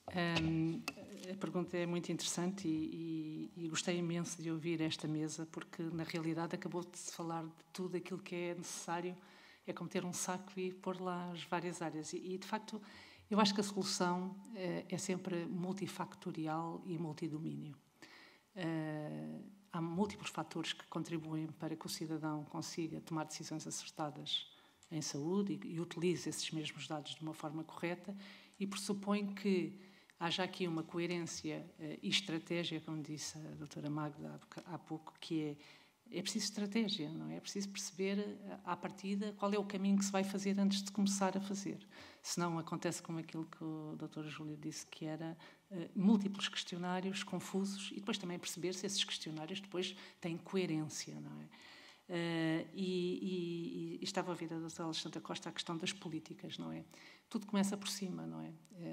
A pergunta é muito interessante e gostei imenso de ouvir esta mesa, porque na realidade acabou de se falar de tudo aquilo que é necessário, é como ter um saco e pôr lá as várias áreas. E de facto, eu acho que a solução é sempre multifactorial e multidomínio. Há múltiplos fatores que contribuem para que o cidadão consiga tomar decisões acertadas em saúde e utilize esses mesmos dados de uma forma correta e pressupõe que haja aqui uma coerência e estratégia, como disse a doutora Magda há pouco, que é preciso estratégia, não é? É preciso perceber à partida qual é o caminho que se vai fazer antes de começar a fazer. Senão acontece como aquilo que o Dr. Júlio disse, que era múltiplos questionários confusos e depois também perceber se esses questionários depois têm coerência, não é? E estava a ouvir a doutora Alexandra Costa a questão das políticas, não é? Tudo começa por cima, não é?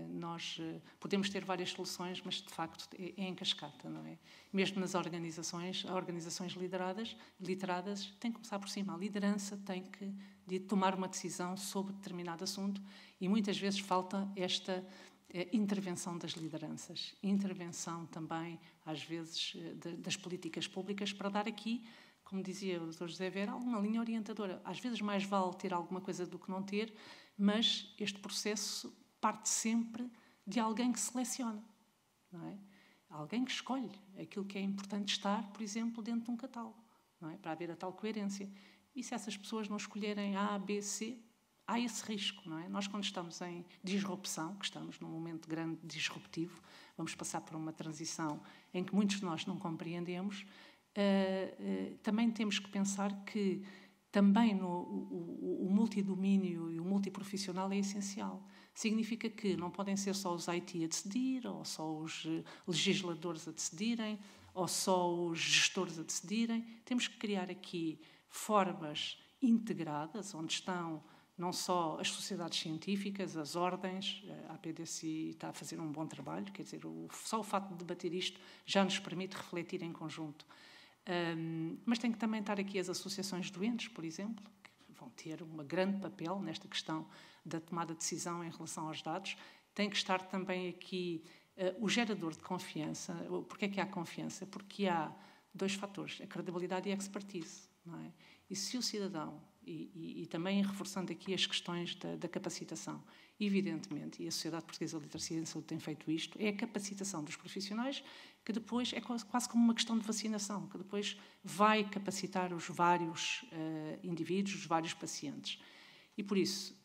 Nós podemos ter várias soluções, mas de facto é em cascata, não é? Mesmo nas organizações lideradas tem que começar por cima. A liderança tem que tomar uma decisão sobre determinado assunto e muitas vezes falta esta intervenção das lideranças, intervenção também, às vezes, das políticas públicas para dar aqui, como dizia o Dr. José Vera, uma linha orientadora. Às vezes mais vale ter alguma coisa do que não ter, mas este processo parte sempre de alguém que seleciona, não é? Alguém que escolhe aquilo que é importante estar, por exemplo, dentro de um catálogo, não é? Para haver a tal coerência. E se essas pessoas não escolherem A, B, C, há esse risco, não é? Nós, quando estamos em disrupção, que estamos num momento grande disruptivo, vamos passar por uma transição em que muitos de nós não compreendemos, também temos que pensar que também o multidomínio e o multiprofissional é essencial. Significa que não podem ser só os IT a decidir, ou só os legisladores a decidirem, ou só os gestores a decidirem. Temos que criar aqui formas integradas, onde estão não só as sociedades científicas, as ordens, a APDCI está a fazer um bom trabalho, quer dizer, só o facto de debater isto já nos permite refletir em conjunto. Mas tem que também estar aqui as associações de doentes, por exemplo, que vão ter um grande papel nesta questão da tomada de decisão em relação aos dados. Tem que estar também aqui o gerador de confiança. Porquê é que há confiança? Porque há dois fatores, a credibilidade e a expertise, não é? E se o cidadão, e também reforçando aqui as questões da capacitação, evidentemente, e a Sociedade Portuguesa de Literacia em Saúde tem feito isto, é a capacitação dos profissionais, que depois é quase como uma questão de vacinação, que depois vai capacitar os vários indivíduos, os vários pacientes. E, por isso,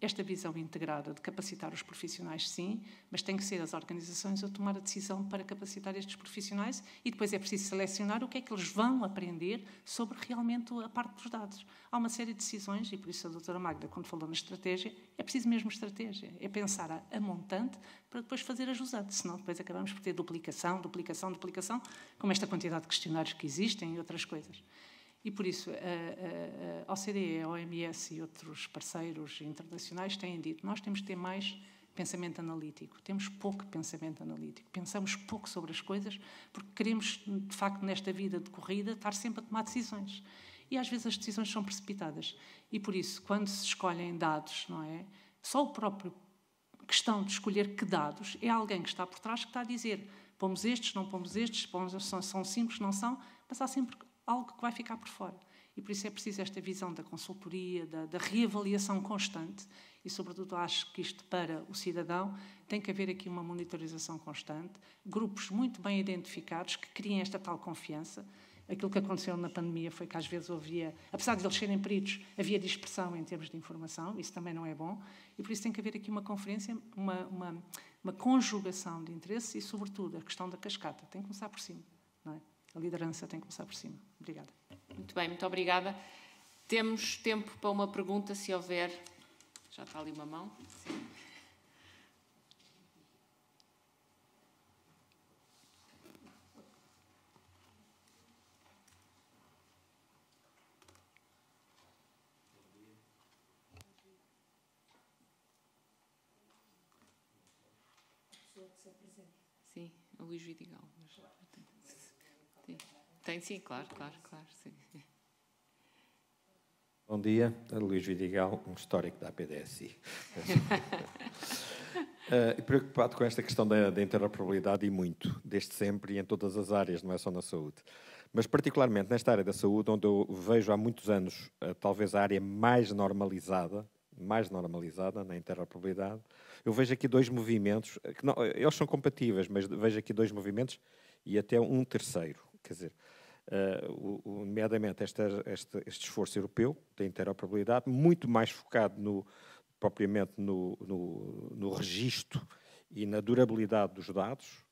esta visão integrada de capacitar os profissionais, sim, mas tem que ser as organizações a tomar a decisão para capacitar estes profissionais e depois é preciso selecionar o que é que eles vão aprender sobre realmente a parte dos dados. Há uma série de decisões, e por isso a doutora Magda, quando falou na estratégia, é preciso mesmo estratégia. É pensar a montante para depois fazer ajusante, senão depois acabamos por ter duplicação, como esta quantidade de questionários que existem e outras coisas. E, por isso, a OCDE, a OMS e outros parceiros internacionais têm dito nós temos de ter mais pensamento analítico. Temos pouco pensamento analítico. Pensamos pouco sobre as coisas porque queremos, de facto, nesta vida de corrida, estar sempre a tomar decisões. E às vezes as decisões são precipitadas. E por isso, quando se escolhem dados, não é? Só o próprio questão de escolher que dados é alguém que está por trás que está a dizer pomos estes, não pomos estes, são simples, não são, mas há sempre algo que vai ficar por fora. E por isso é preciso esta visão da consultoria, da reavaliação constante e, sobretudo, acho que isto para o cidadão tem que haver aqui uma monitorização constante, grupos muito bem identificados que criem esta tal confiança. Aquilo que aconteceu na pandemia foi que às vezes apesar de eles serem peritos, havia dispersão em termos de informação, isso também não é bom, e por isso tem que haver aqui uma conferência, uma conjugação de interesses e, sobretudo, a questão da cascata. Tem que começar por cima, não é? A liderança tem que começar por cima. Obrigada. Muito bem, muito obrigada. Temos tempo para uma pergunta, se houver. Já está ali uma mão. Sim. Sim, o Luís Vidigal. Sim, claro, sim. Bom dia, Luís Vidigal, um histórico da APDSI. Preocupado com esta questão da interoperabilidade e muito, desde sempre e em todas as áreas, não é só na saúde. Mas particularmente nesta área da saúde, onde eu vejo há muitos anos talvez a área mais normalizada na interoperabilidade, eu vejo aqui dois movimentos, que não, eles são compatíveis, mas vejo aqui dois movimentos e até um terceiro. Quer dizer, nomeadamente este esforço europeu da interoperabilidade, muito mais focado propriamente no registro e na durabilidade dos dados,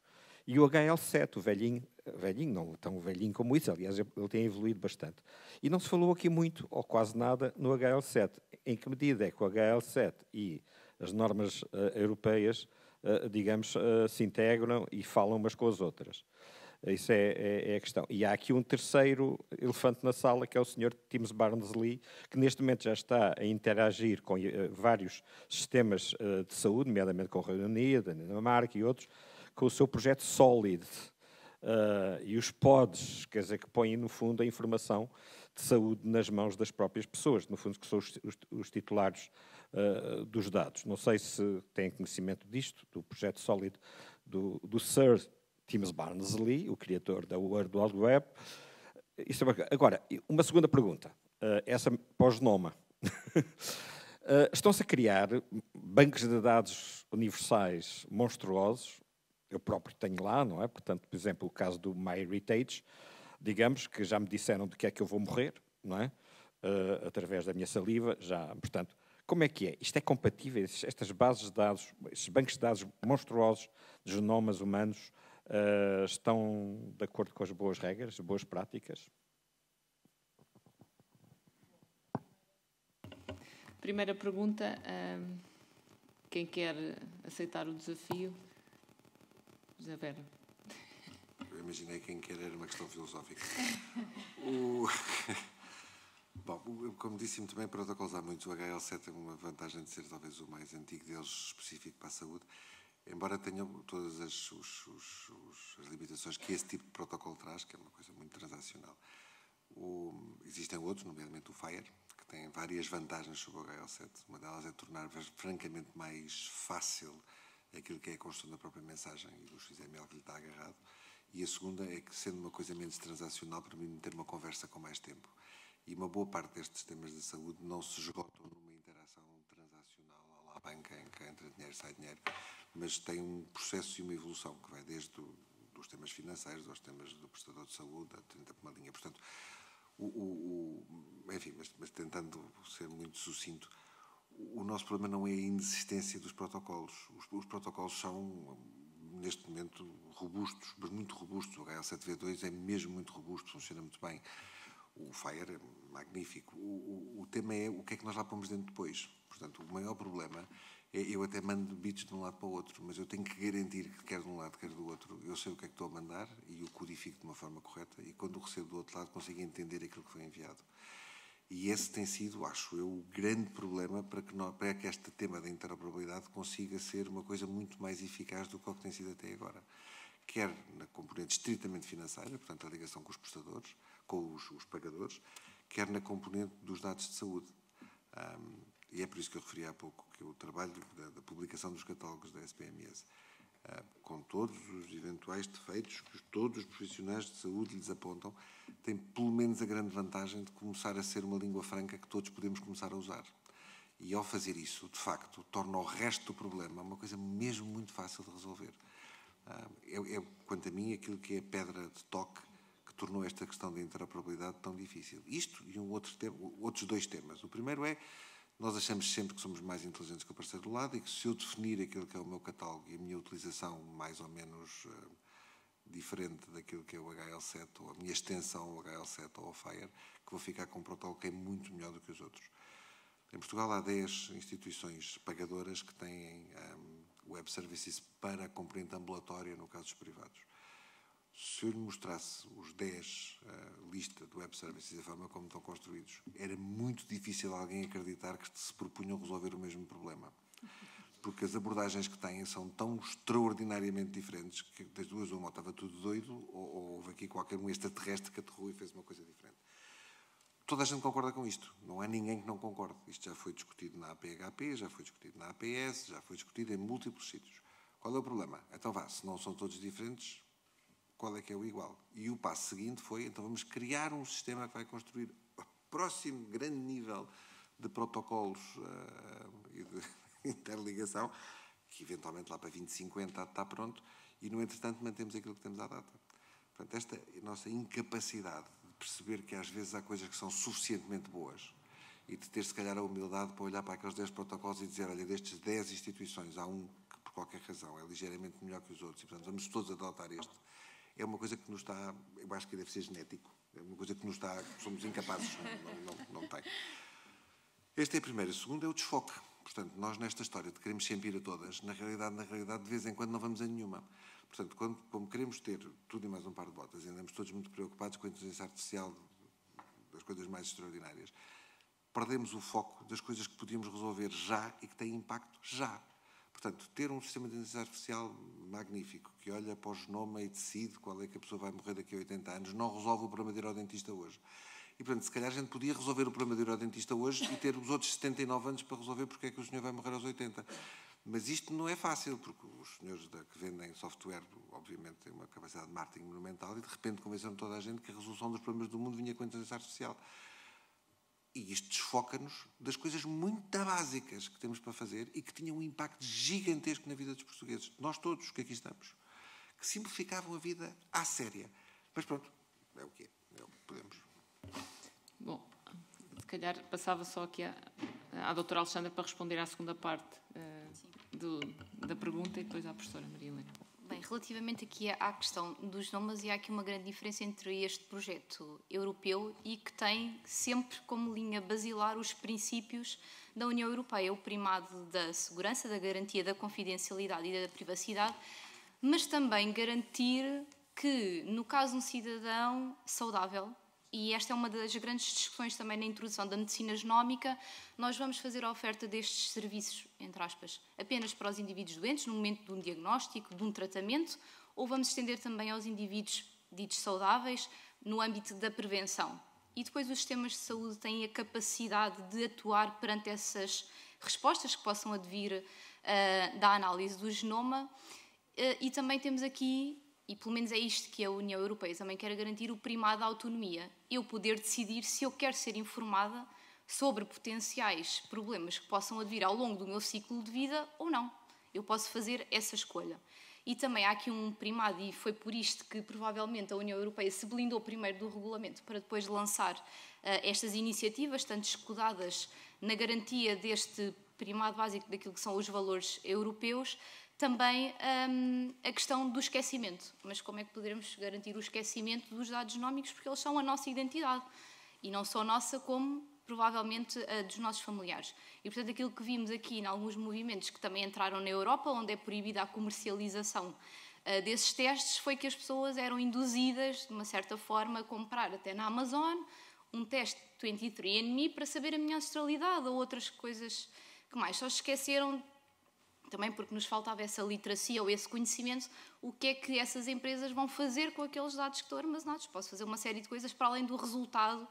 e o HL7, o velhinho, não tão velhinho como isso, aliás, ele tem evoluído bastante. E não se falou aqui muito, ou quase nada, no HL7. Em que medida é que o HL7 e as normas europeias, digamos, se integram e falam umas com as outras? Isso é a questão. E há aqui um terceiro elefante na sala, que é o Sr. Tim Berners-Lee, que neste momento já está a interagir com vários sistemas de saúde, nomeadamente com o Reino Unido, a Dinamarca e outros, com o seu projeto SOLID. E os pods, quer dizer, que põem, no fundo, a informação de saúde nas mãos das próprias pessoas, no fundo, que são os titulares dos dados. Não sei se têm conhecimento disto, do projeto SOLID do Sir Tim Berners-Lee, o criador da World Wide Web. Agora, uma segunda pergunta, essa pós-Noma. Estão-se a criar bancos de dados universais monstruosos. Eu próprio tenho lá, não é? Portanto, por exemplo, o caso do MyHeritage, digamos que já me disseram de que é que eu vou morrer, não é? Através da minha saliva, já, portanto, como é que é? Isto é compatível? Estas bases de dados, estes bancos de dados monstruosos de genomas humanos, estão de acordo com as boas regras, as boas práticas? Primeira pergunta, quem quer aceitar o desafio? José Vera. Eu imaginei quem quer, era uma questão filosófica. Bom, como disse muito bem, protocolos há muitos. O HL7 tem uma vantagem de ser talvez o mais antigo deles, específico para a saúde, embora tenha todas as limitações que esse tipo de protocolo traz, que é uma coisa muito transacional. Existem outros, nomeadamente o FHIR, que tem várias vantagens sobre o HL7. Uma delas é tornar francamente mais fácil aquilo que é a construção da própria mensagem e do XML que lhe está agarrado. E a segunda é que, sendo uma coisa menos transacional, permite ter uma conversa com mais tempo. E uma boa parte destes temas de saúde não se esgotam numa interação transacional à banca, em que entra dinheiro, sai dinheiro, mas tem um processo e uma evolução que vai desde dos temas financeiros aos temas do prestador de saúde, a uma linha. Portanto, enfim, mas tentando ser muito sucinto, o nosso problema não é a inexistência dos protocolos. Os protocolos são, neste momento, robustos, mas muito robustos. O HL7V2 é mesmo muito robusto, funciona muito bem. O FHIR é magnífico. O tema é o que é que nós lá pomos dentro depois. Portanto, o maior problema é eu até mando bits de um lado para o outro, mas eu tenho que garantir que quer de um lado, quer do outro. Eu sei o que é que estou a mandar e o codifico de uma forma correta, e quando o recebo do outro lado consigo entender aquilo que foi enviado. E esse tem sido, acho eu, o grande problema para que este tema da interoperabilidade consiga ser uma coisa muito mais eficaz do que o que tem sido até agora. Quer na componente estritamente financeira, portanto a ligação com os prestadores, com os pagadores, quer na componente dos dados de saúde. E é por isso que eu referi há pouco que o trabalho da publicação dos catálogos da SPMS, com todos os eventuais defeitos que todos os profissionais de saúde lhes apontam, tem pelo menos a grande vantagem de começar a ser uma língua franca que todos podemos começar a usar. E ao fazer isso, de facto, torna o resto do problema uma coisa mesmo muito fácil de resolver. Quanto a mim, aquilo que é a pedra de toque que tornou esta questão da interoperabilidade tão difícil. Isto e outros dois temas. O primeiro é, nós achamos sempre que somos mais inteligentes que o parceiro do lado e que se eu definir aquilo que é o meu catálogo e a minha utilização mais ou menos diferente daquilo que é o HL7 ou a minha extensão ao HL7 ou ao FHIR, que vou ficar com um protocolo que é muito melhor do que os outros. Em Portugal há 10 instituições pagadoras que têm web services para a componente ambulatória no caso dos privados. Se eu lhe mostrasse os 10 lista de web services, a forma como estão construídos, era muito difícil alguém acreditar que se propunham resolver o mesmo problema. Porque as abordagens que têm são tão extraordinariamente diferentes que das duas uma estava tudo doido ou houve aqui qualquer um extraterrestre que aterrou e fez uma coisa diferente. Toda a gente concorda com isto. Não há ninguém que não concorde. Isto já foi discutido na APHP, já foi discutido na APS, já foi discutido em múltiplos sítios. Qual é o problema? Então vá, se não são todos diferentes, qual é que é o igual? E o passo seguinte foi, então vamos criar um sistema que vai construir o próximo grande nível de protocolos e de interligação, que eventualmente lá para 2050 está pronto, e no entretanto mantemos aquilo que temos à data. Portanto, esta é a nossa incapacidade de perceber que às vezes há coisas que são suficientemente boas e de ter se calhar a humildade para olhar para aqueles 10 protocolos e dizer, olha, destes 10 instituições há um que por qualquer razão é ligeiramente melhor que os outros e portanto vamos todos adotar este. É uma coisa que nos está, eu acho que deve ser genético, é uma coisa que nos está, somos incapazes, não tem. Este é o primeiro. O segundo é o desfoque. Portanto, nós nesta história de queremos sempre ir a todas, na realidade, de vez em quando não vamos a nenhuma. Portanto, como queremos ter tudo e mais um par de botas e andamos todos muito preocupados com a inteligência artificial, das coisas mais extraordinárias, perdemos o foco das coisas que podíamos resolver já e que têm impacto já. Portanto, ter um sistema de inteligência artificial magnífico, que olha para o genoma e decide qual é que a pessoa vai morrer daqui a 80 anos, não resolve o problema de ir ao dentista hoje. E, portanto, se calhar a gente podia resolver o problema de ir ao dentista hoje e ter os outros 79 anos para resolver porque é que o senhor vai morrer aos 80. Mas isto não é fácil, porque os senhores que vendem software, obviamente, têm uma capacidade de marketing monumental e, de repente, convenceram toda a gente que a resolução dos problemas do mundo vinha com a inteligência artificial. E isto desfoca-nos das coisas muito básicas que temos para fazer e que tinham um impacto gigantesco na vida dos portugueses. Nós todos que aqui estamos. Que simplificavam a vida à séria. Mas pronto, é o que é. É o que podemos. Bom, se calhar passava só aqui à doutora Alexandra para responder à segunda parte da pergunta e depois à professora Maria Helena. Bem, relativamente aqui à questão dos nomes, há aqui uma grande diferença entre este projeto europeu e que tem sempre como linha basilar os princípios da União Europeia, o primado da segurança, da garantia da confidencialidade e da privacidade, mas também garantir que, no caso de um cidadão saudável, e esta é uma das grandes discussões também na introdução da medicina genómica, nós vamos fazer a oferta destes serviços, entre aspas, apenas para os indivíduos doentes, no momento de um diagnóstico, de um tratamento, ou vamos estender também aos indivíduos ditos saudáveis, no âmbito da prevenção. E depois os sistemas de saúde têm a capacidade de atuar perante essas respostas que possam advir da análise do genoma. E também temos aqui, e pelo menos é isto que a União Europeia também quer garantir, o primado da autonomia. Eu poder decidir se eu quero ser informada sobre potenciais problemas que possam advir ao longo do meu ciclo de vida ou não. Eu posso fazer essa escolha. E também há aqui um primado, e foi por isto que provavelmente a União Europeia se blindou primeiro do regulamento para depois lançar estas iniciativas, tanto escudadas na garantia deste primado básico daquilo que são os valores europeus, também a questão do esquecimento. Mas como é que poderemos garantir o esquecimento dos dados genómicos? Porque eles são a nossa identidade. E não só a nossa, como provavelmente a dos nossos familiares. E, portanto, aquilo que vimos aqui em alguns movimentos que também entraram na Europa, onde é proibida a comercialização desses testes, foi que as pessoas eram induzidas, de uma certa forma, a comprar até na Amazon um teste 23andMe para saber a minha ancestralidade ou outras coisas que mais. Só se esqueceram, também porque nos faltava essa literacia ou esse conhecimento, o que é que essas empresas vão fazer com aqueles dados que estão armazenados. Posso fazer uma série de coisas para além do resultado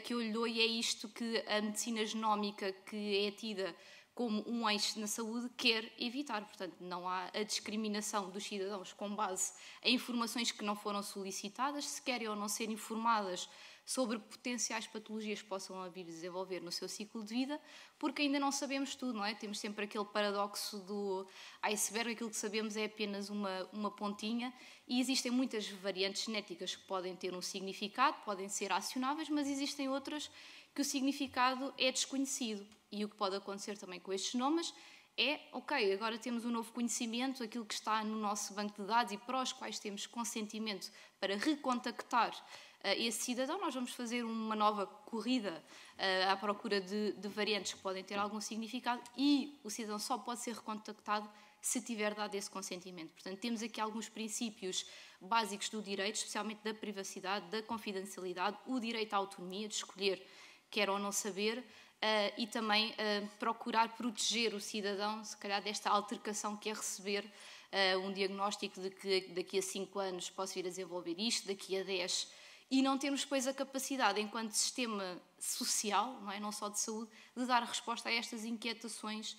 que eu lhe dou, e é isto que a medicina genómica, que é tida como um eixo na saúde, quer evitar. Portanto, não há a discriminação dos cidadãos com base em informações que não foram solicitadas, se querem ou não ser informadas sobre potenciais patologias que possam vir a desenvolver no seu ciclo de vida, porque ainda não sabemos tudo, não é? Temos sempre aquele paradoxo do iceberg, aquilo que sabemos é apenas uma pontinha, e existem muitas variantes genéticas que podem ter um significado, podem ser acionáveis, mas existem outras que o significado é desconhecido. E o que pode acontecer também com estes genomas é, ok, agora temos um novo conhecimento, aquilo que está no nosso banco de dados e para os quais temos consentimento para recontactar esse cidadão, nós vamos fazer uma nova corrida à procura de variantes que podem ter algum significado, e o cidadão só pode ser recontactado se tiver dado esse consentimento. Portanto, temos aqui alguns princípios básicos do direito, especialmente da privacidade, da confidencialidade, o direito à autonomia, de escolher quer ou não saber, e também procurar proteger o cidadão, se calhar, desta altercação que é receber um diagnóstico de que daqui a 5 anos posso vir a desenvolver isto, daqui a 10, e não termos depois a capacidade, enquanto sistema social, não só de saúde, de dar resposta a estas inquietações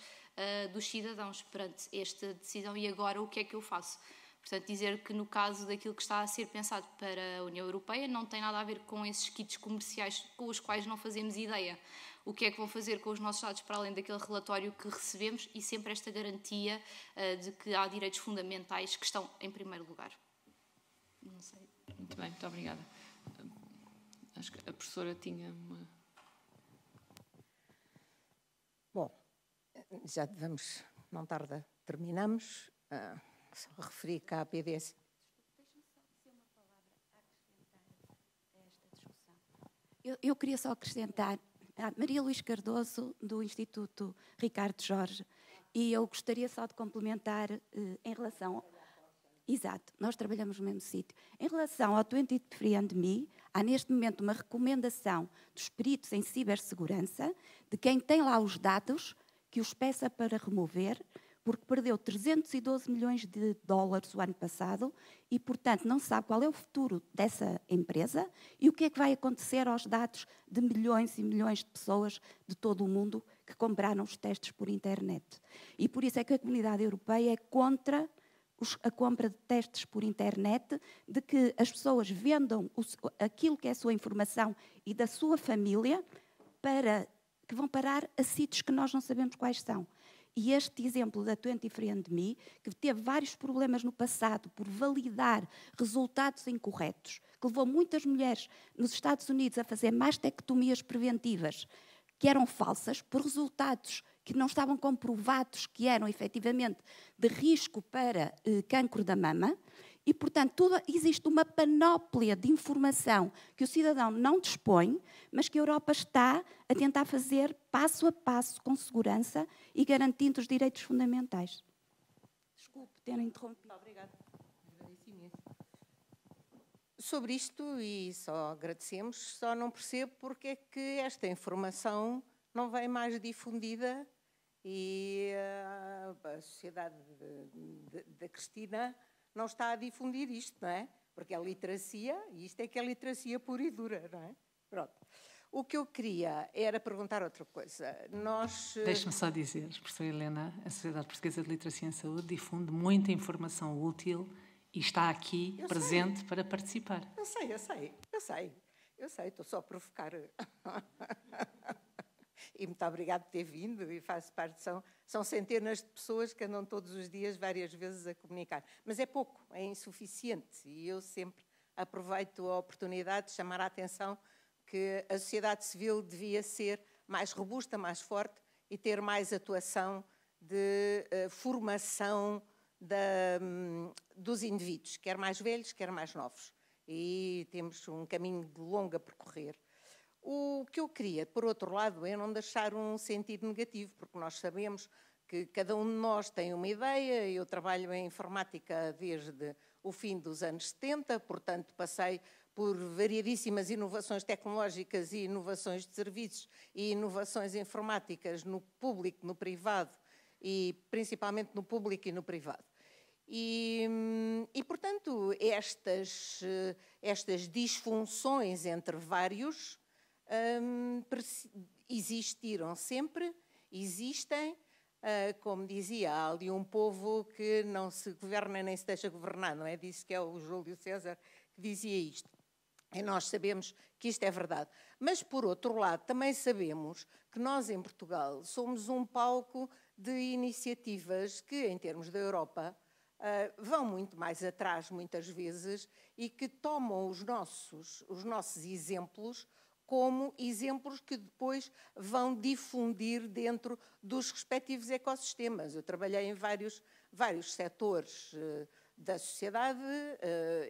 dos cidadãos perante esta decisão. E agora o que é que eu faço? Portanto, dizer que no caso daquilo que está a ser pensado para a União Europeia não tem nada a ver com esses kits comerciais com os quais não fazemos ideia o que é que vão fazer com os nossos dados para além daquele relatório que recebemos, e sempre esta garantia de que há direitos fundamentais que estão em primeiro lugar. Não sei. Muito bem, muito obrigada. Acho que a professora tinha uma... Bom, já vamos, não tarda, terminamos. Só referi cá a PDS. Deixa-me só dizer uma palavra a acrescentar a esta discussão. Eu queria só acrescentar a Maria Luís Cardoso, do Instituto Ricardo Jorge, e eu gostaria só de complementar em relação... Exato, nós trabalhamos no mesmo sítio. Em relação ao 23andMe, há neste momento uma recomendação dos peritos em cibersegurança de quem tem lá os dados que os peça para remover, porque perdeu 312 milhões de dólares o ano passado e, portanto, não se sabe qual é o futuro dessa empresa e o que é que vai acontecer aos dados de milhões e milhões de pessoas de todo o mundo que compraram os testes por internet. E por isso é que a comunidade europeia é contra a compra de testes por internet, de que as pessoas vendam aquilo que é a sua informação e da sua família, que vão parar a sítios que nós não sabemos quais são. E este exemplo da 23andMe, que teve vários problemas no passado por validar resultados incorretos, que levou muitas mulheres nos Estados Unidos a fazer mastectomias preventivas que eram falsas, por resultados que não estavam comprovados que eram efetivamente de risco para cancro da mama, e, portanto, existe uma panóplia de informação que o cidadão não dispõe, mas que a Europa está a tentar fazer passo a passo, com segurança e garantindo os direitos fundamentais. Desculpe ter interrompido. Obrigada. Sobre isto, e só agradecemos, só não percebo porque é que esta informação não vem mais difundida e a sociedade da Cristina não está a difundir isto, não é? Porque a literacia, e isto é que é literacia pura e dura, não é? Pronto. O que eu queria era perguntar outra coisa. Deixe-me só dizer, professora Helena, a Sociedade Portuguesa de Literacia em Saúde difunde muita informação útil e está aqui presente para participar. Eu sei, estou só a provocar. E muito obrigado por ter vindo, e faço parte, são centenas de pessoas que andam todos os dias, várias vezes, a comunicar. Mas é pouco, é insuficiente, e eu sempre aproveito a oportunidade de chamar a atenção que a sociedade civil devia ser mais robusta, mais forte, e ter mais atuação de formação dos indivíduos, quer mais velhos, quer mais novos. E temos um caminho longo a percorrer. O que eu queria, por outro lado, é não deixar um sentido negativo, porque nós sabemos que cada um de nós tem uma ideia. Eu trabalho em informática desde o fim dos anos 70, portanto passei por variadíssimas inovações tecnológicas e inovações de serviços e inovações informáticas no público, no privado, e principalmente no público e no privado. E portanto, estas disfunções entre vários existiram sempre, existem. Como dizia, há ali um povo que não se governa nem se deixa governar, não é? Disse que é o Júlio César que dizia isto. E nós sabemos que isto é verdade. Mas, por outro lado, também sabemos que nós, em Portugal, somos um palco de iniciativas que, em termos da Europa, vão muito mais atrás, muitas vezes, e que tomam os nossos exemplos como exemplos que depois vão difundir dentro dos respectivos ecossistemas. Eu trabalhei em vários setores da sociedade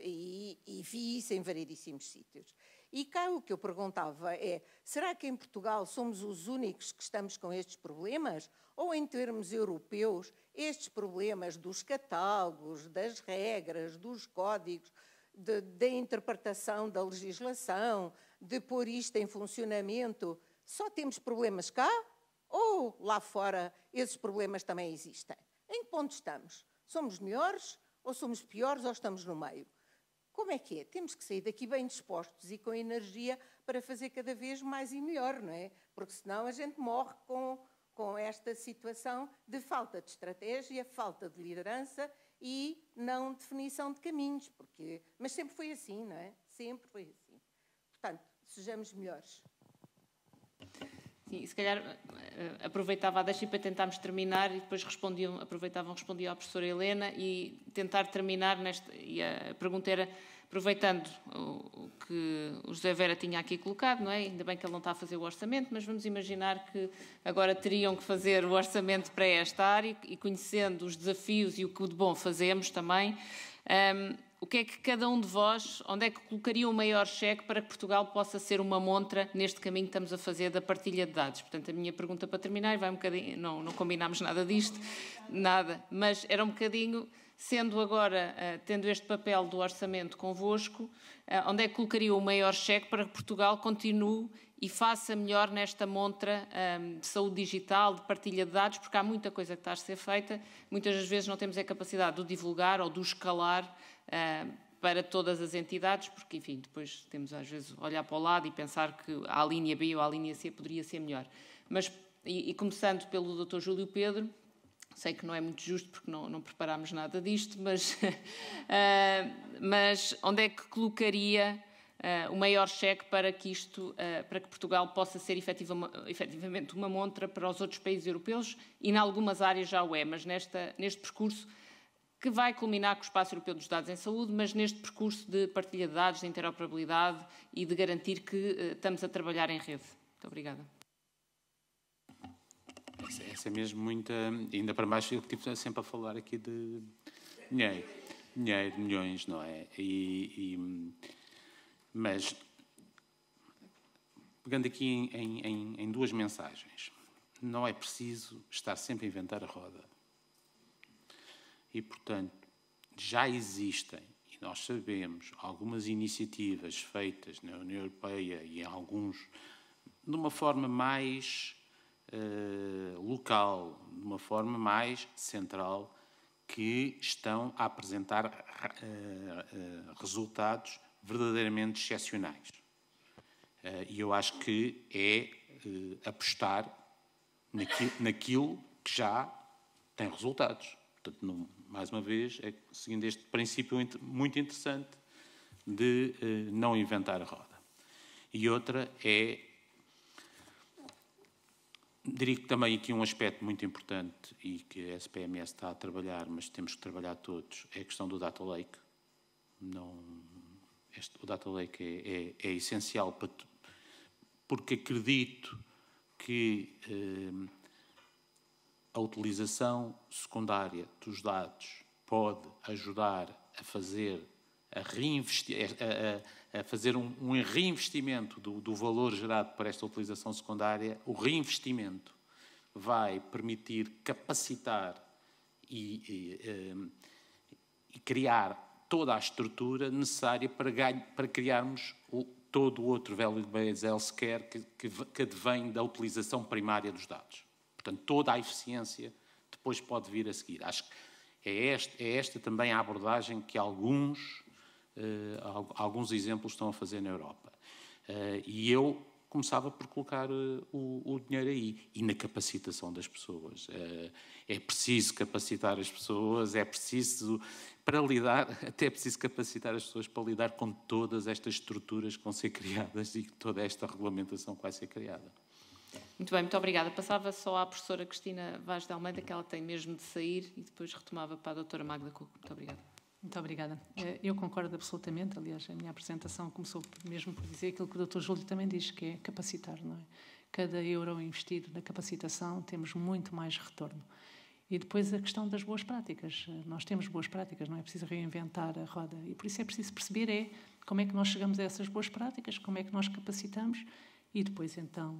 e vi isso em variedíssimos sítios. E cá o que eu perguntava é, será que em Portugal somos os únicos que estamos com estes problemas? Ou em termos europeus, estes problemas dos catálogos, das regras, dos códigos, da interpretação da legislação, de pôr isto em funcionamento, só temos problemas cá? Ou lá fora esses problemas também existem? Em que ponto estamos? Somos melhores ou somos piores ou estamos no meio? Como é que é? Temos que sair daqui bem dispostos e com energia para fazer cada vez mais e melhor, não é? Porque senão a gente morre com esta situação de falta de estratégia, falta de liderança e não definição de caminhos. Mas sempre foi assim, não é? Sempre foi assim. Portanto, sejamos melhores. Sim, se calhar aproveitava a deixa para tentarmos terminar e depois respondiam à professora Helena e tentar terminar e a pergunta era, aproveitando o que o José Vera tinha aqui colocado, não é? Ainda bem que ele não está a fazer o orçamento, mas vamos imaginar que agora teriam que fazer o orçamento para esta área e conhecendo os desafios e o que de bom fazemos também, o que é que cada um de vós, onde é que colocaria o maior cheque para que Portugal possa ser uma montra neste caminho que estamos a fazer da partilha de dados? Portanto, a minha pergunta para terminar, e vai um bocadinho, não combinámos nada disto, nada, mas era um bocadinho, sendo agora, tendo este papel do orçamento convosco, onde é que colocaria o maior cheque para que Portugal continue e faça melhor nesta montra de saúde digital, de partilha de dados, porque há muita coisa que está a ser feita, muitas das vezes não temos a capacidade de o divulgar ou de o escalar para todas as entidades, porque, enfim, depois temos às vezes olhar para o lado e pensar que a linha B ou a linha C poderia ser melhor. Mas, e começando pelo Dr. Júlio Pedro, sei que não é muito justo porque não preparámos nada disto, mas onde é que colocaria o maior cheque para que para que Portugal possa ser efetivamente uma montra para os outros países europeus, e em algumas áreas já o é, mas neste percurso que vai culminar com o Espaço Europeu dos Dados em Saúde, mas neste percurso de partilha de dados, de interoperabilidade e de garantir que estamos a trabalhar em rede. Muito obrigada. Essa é mesmo muita... Ainda para mais, eu estive sempre a falar aqui de dinheiro, milhões, não é? Mas, pegando aqui em duas mensagens, não é preciso estar sempre a inventar a roda. E, portanto, já existem, e nós sabemos, algumas iniciativas feitas na União Europeia e em alguns, de uma forma mais local, de uma forma mais central, que estão a apresentar resultados verdadeiramente excepcionais. E eu acho que é apostar naquilo que já tem resultados. Portanto, mais uma vez, seguindo este princípio muito interessante de não inventar a roda. E outra diria que também aqui um aspecto muito importante e que a SPMS está a trabalhar, mas temos que trabalhar todos, é a questão do Data Lake. O Data Lake é essencial porque acredito que a utilização secundária dos dados pode ajudar a fazer um reinvestimento do valor gerado por esta utilização secundária. O reinvestimento vai permitir capacitar e criar toda a estrutura necessária para criarmos todo o outro value-based healthcare que advém da utilização primária dos dados. Portanto, toda a eficiência depois pode vir a seguir. Acho que é esta também a abordagem que alguns exemplos estão a fazer na Europa. E eu começava por colocar o dinheiro aí e na capacitação das pessoas. É preciso capacitar as pessoas, é preciso capacitar as pessoas para lidar com todas estas estruturas que vão ser criadas e toda esta regulamentação que vai ser criada. Muito bem, muito obrigada. Passava só à professora Cristina Vaz de Almeida, que ela tem mesmo de sair, e depois retomava para a doutora Magda Cuco. Muito obrigada. Muito obrigada. Eu concordo absolutamente. Aliás, a minha apresentação começou mesmo por dizer aquilo que o Dr. Júlio também diz, que é capacitar, não é? Cada euro investido na capacitação temos muito mais retorno. E depois a questão das boas práticas. Nós temos boas práticas, não é preciso reinventar a roda. E por isso é preciso perceber como é que nós chegamos a essas boas práticas, como é que nós capacitamos e depois, então,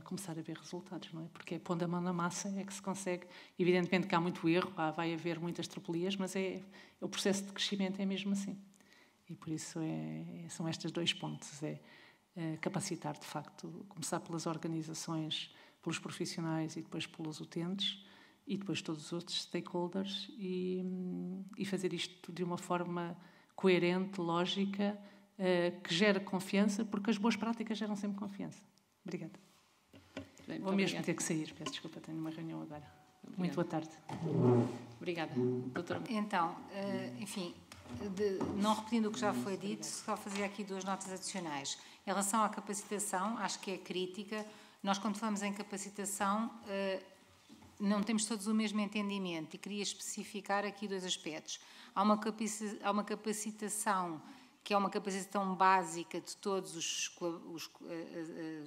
começar a ver resultados, não é? Porque pondo a mão na massa é que se consegue. Evidentemente que há muito erro, vai haver muitas tropelias, mas o processo de crescimento é mesmo assim. E por isso são estes dois pontos. Capacitar, de facto, começar pelas organizações, pelos profissionais e depois pelos utentes e depois todos os outros stakeholders e fazer isto de uma forma coerente, lógica, que gera confiança, porque as boas práticas geram sempre confiança. Obrigada. Bem, vou mesmo obrigada. ter que sair, peço desculpa, tenho uma reunião agora. Obrigada. Muito boa tarde. Obrigada. Doutora. Então, enfim, não repetindo o que já foi dito, só fazer aqui 2 notas adicionais. Em relação à capacitação, acho que é crítica. Nós, quando falamos em capacitação, não temos todos o mesmo entendimento e queria especificar aqui 2 aspectos. Há uma capacitação que é uma capacitação básica de todos os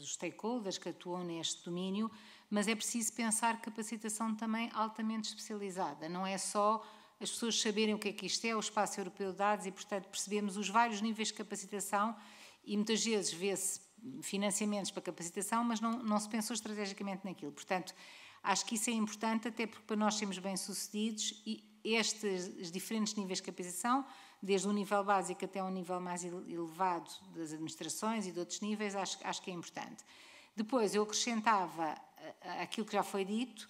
stakeholders que atuam neste domínio, mas é preciso pensar capacitação também altamente especializada. Não é só as pessoas saberem o que isto é, o Espaço Europeu de Dados, e, portanto, percebemos os vários níveis de capacitação e muitas vezes vê-se financiamentos para capacitação, mas não se pensou estrategicamente naquilo. Portanto, acho que isso é importante, até porque para nós sermos bem-sucedidos, e estes diferentes níveis de capacitação, desde o nível básico até um nível mais elevado das administrações e de outros níveis, acho que é importante. Depois, eu acrescentava aquilo que já foi dito,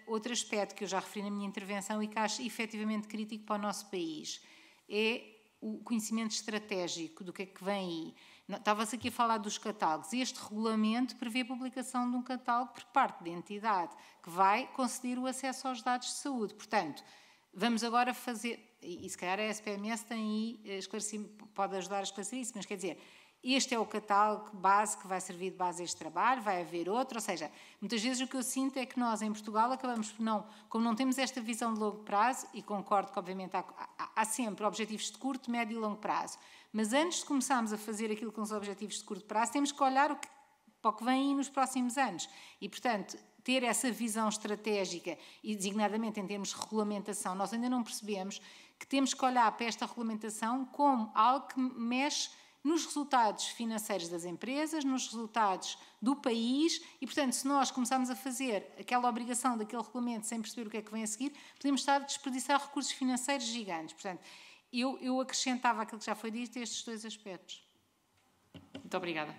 outro aspecto que eu já referi na minha intervenção e que acho efetivamente crítico para o nosso país, é o conhecimento estratégico do que é que vem aí. Estava-se aqui a falar dos catálogos. Este regulamento prevê a publicação de um catálogo por parte da entidade que vai conceder o acesso aos dados de saúde. Portanto, vamos agora fazer, e se calhar a SPMS tem aí, pode ajudar a esclarecer isso, mas quer dizer, este é o catálogo base que vai servir de base a este trabalho, vai haver outro, ou seja, muitas vezes o que eu sinto é que nós em Portugal acabamos por como não temos esta visão de longo prazo, e concordo que obviamente há sempre objetivos de curto, médio e longo prazo, mas antes de começarmos a fazer aquilo com os objetivos de curto prazo, temos que olhar para o que vem aí nos próximos anos, e portanto, ter essa visão estratégica, e designadamente em termos de regulamentação, nós ainda não percebemos que temos que olhar para esta regulamentação como algo que mexe nos resultados financeiros das empresas, nos resultados do país e, portanto, se nós começarmos a fazer aquela obrigação daquele regulamento sem perceber o que é que vem a seguir, podemos estar a desperdiçar recursos financeiros gigantes. Portanto, eu acrescentava aquilo que já foi dito, estes 2 aspectos. Muito obrigada.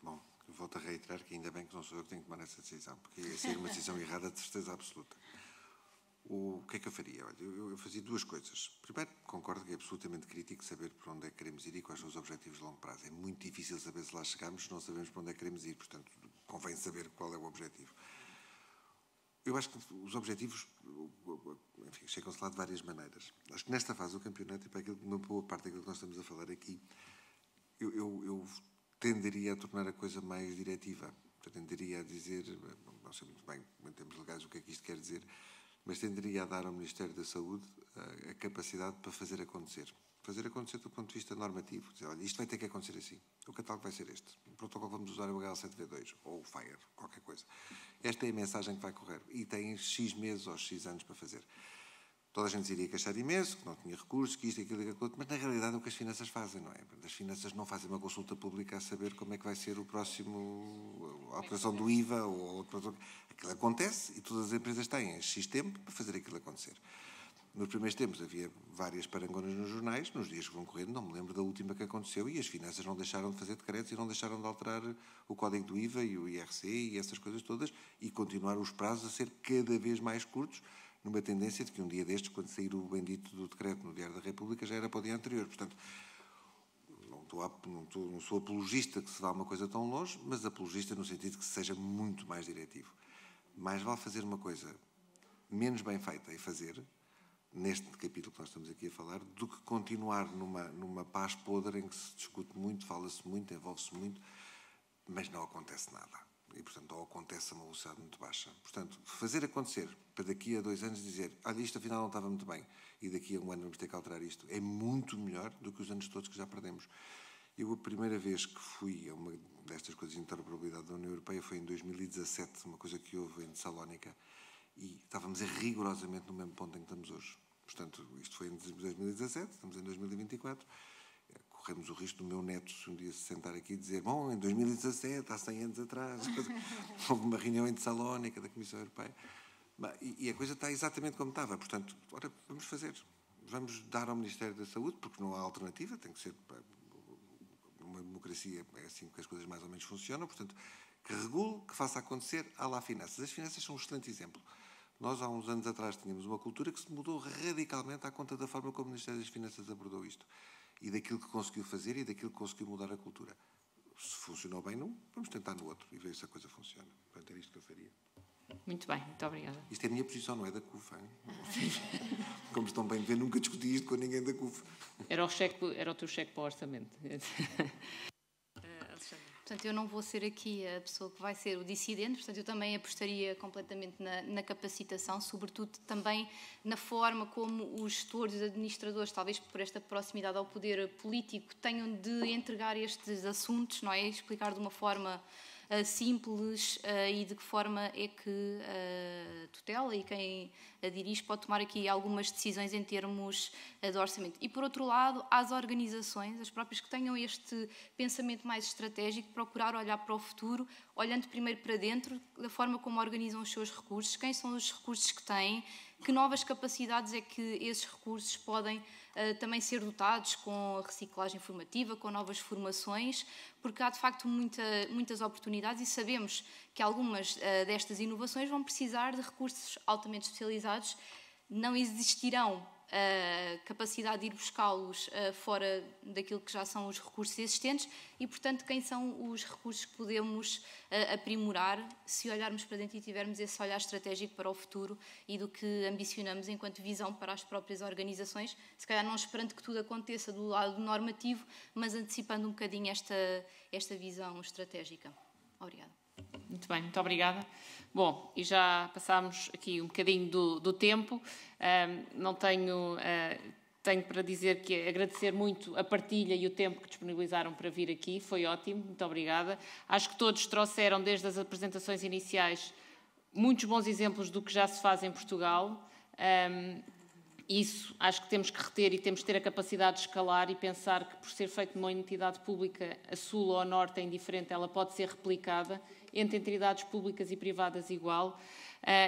Bom, eu volto a reiterar que ainda bem que não sou eu que tenho que tomar essa decisão, porque ia ser uma decisão errada de certeza absoluta. O que é que eu faria? Olha, eu fazia 2 coisas. Primeiro, concordo que é absolutamente crítico saber para onde é que queremos ir e quais são os objetivos de longo prazo. É muito difícil saber se lá chegamos se não sabemos para onde é que queremos ir, portanto, convém saber qual é o objetivo. Eu acho que os objetivos, enfim, chegam-se lá de várias maneiras. Acho que nesta fase do campeonato, e para uma boa parte daquilo que nós estamos a falar aqui, eu tenderia a tornar a coisa mais diretiva. Eu tenderia a dizer, não sei muito bem, em termos legais, o que é que isto quer dizer, mas tenderia a dar ao Ministério da Saúde a capacidade para fazer acontecer. Fazer acontecer do ponto de vista normativo. Dizer, olha, isto vai ter que acontecer assim. O catálogo vai ser este. O protocolo vamos usar o HL7V2 ou o FHIR, qualquer coisa. Esta é a mensagem que vai correr. E tem X meses ou X anos para fazer. Toda a gente se iria queixar imenso, que não tinha recursos, que isto, aquilo e aquilo, mas na realidade é o que as finanças fazem, não é? As finanças não fazem uma consulta pública a saber como é que vai ser o próximo, a operação do IVA ou a Aquilo acontece e todas as empresas têm X tempo para fazer aquilo acontecer. Nos primeiros tempos havia várias parangonas nos jornais, nos dias que vão correndo, não me lembro da última que aconteceu, e as finanças não deixaram de fazer decretos e não deixaram de alterar o código do IVA e o IRC e essas coisas todas, e continuaram os prazos a ser cada vez mais curtos, numa tendência de que um dia destes, quando sair o bendito do decreto no Diário da República, já era para o dia anterior. Portanto, não sou apologista que se vá uma coisa tão longe, mas apologista no sentido de que seja muito mais diretivo. Mais vale fazer uma coisa menos bem feita e fazer, neste capítulo que nós estamos aqui a falar, do que continuar numa paz podre em que se discute muito, fala-se muito, envolve-se muito, mas não acontece nada. E, portanto, ou acontece a uma velocidade muito baixa. Portanto, fazer acontecer, para daqui a 2 anos dizer, olha, isto afinal não estava muito bem, e daqui a 1 ano vamos ter que alterar isto, é muito melhor do que os anos todos que já perdemos. Eu, a primeira vez que fui a uma destas coisas de interoperabilidade da União Europeia foi em 2017, uma coisa que houve em Salónica, e estávamos rigorosamente no mesmo ponto em que estamos hoje. Portanto, isto foi em 2017, estamos em 2024. Corremos o risco do meu neto, se um dia se sentar aqui e dizer, bom, em 2017, há 100 anos atrás, houve uma reunião em Salónica da Comissão Europeia. E a coisa está exatamente como estava. Portanto, ora, vamos fazer. Vamos dar ao Ministério da Saúde, porque não há alternativa, tem que ser... Uma democracia é assim que as coisas mais ou menos funcionam. Portanto, que regule, que faça acontecer, há lá finanças. As finanças são um excelente exemplo. Nós, há uns anos atrás, tínhamos uma cultura que se mudou radicalmente à conta da forma como o Ministério das Finanças abordou isto. E daquilo que conseguiu fazer e daquilo que conseguiu mudar a cultura. Se funcionou bem num, vamos tentar no outro e ver se a coisa funciona. Portanto, era isto que eu faria. Muito bem, muito obrigada. Isto é a minha posição, não é da CUF. Como estão bem de ver, nunca discuti isto com ninguém da CUF. Era o teu cheque para o orçamento. Portanto, eu não vou ser aqui a pessoa que vai ser o dissidente, portanto, eu também apostaria completamente na capacitação, sobretudo também na forma como os gestores e os administradores, talvez por esta proximidade ao poder político, tenham de entregar estes assuntos, não é? Explicar de uma forma simples e de que forma é que a tutela e quem a dirige pode tomar aqui algumas decisões em termos de orçamento. E, por outro lado, às organizações, as próprias que tenham este pensamento mais estratégico, procurar olhar para o futuro, olhando primeiro para dentro, da forma como organizam os seus recursos, quem são os recursos que têm, que novas capacidades é que esses recursos podem também ser dotados com reciclagem formativa, com novas formações, porque há de facto muitas oportunidades e sabemos que algumas destas inovações vão precisar de recursos altamente especializados, não existirão capacidade de ir buscá-los fora daquilo que já são os recursos existentes e, portanto, quem são os recursos que podemos aprimorar se olharmos para dentro e tivermos esse olhar estratégico para o futuro e do que ambicionamos enquanto visão para as próprias organizações, se calhar não esperando que tudo aconteça do lado normativo, mas antecipando um bocadinho esta visão estratégica. Obrigada. Muito bem, muito obrigada. Bom, e já passámos aqui um bocadinho do tempo. Não tenho para dizer que agradecer muito a partilha e o tempo que disponibilizaram para vir aqui. Foi ótimo, muito obrigada. Acho que todos trouxeram, desde as apresentações iniciais, muitos bons exemplos do que já se faz em Portugal. Isso acho que temos que reter e temos que ter a capacidade de escalar e pensar que, por ser feito numa entidade pública, a sul ou a norte é indiferente, ela pode ser replicada entre entidades públicas e privadas igual.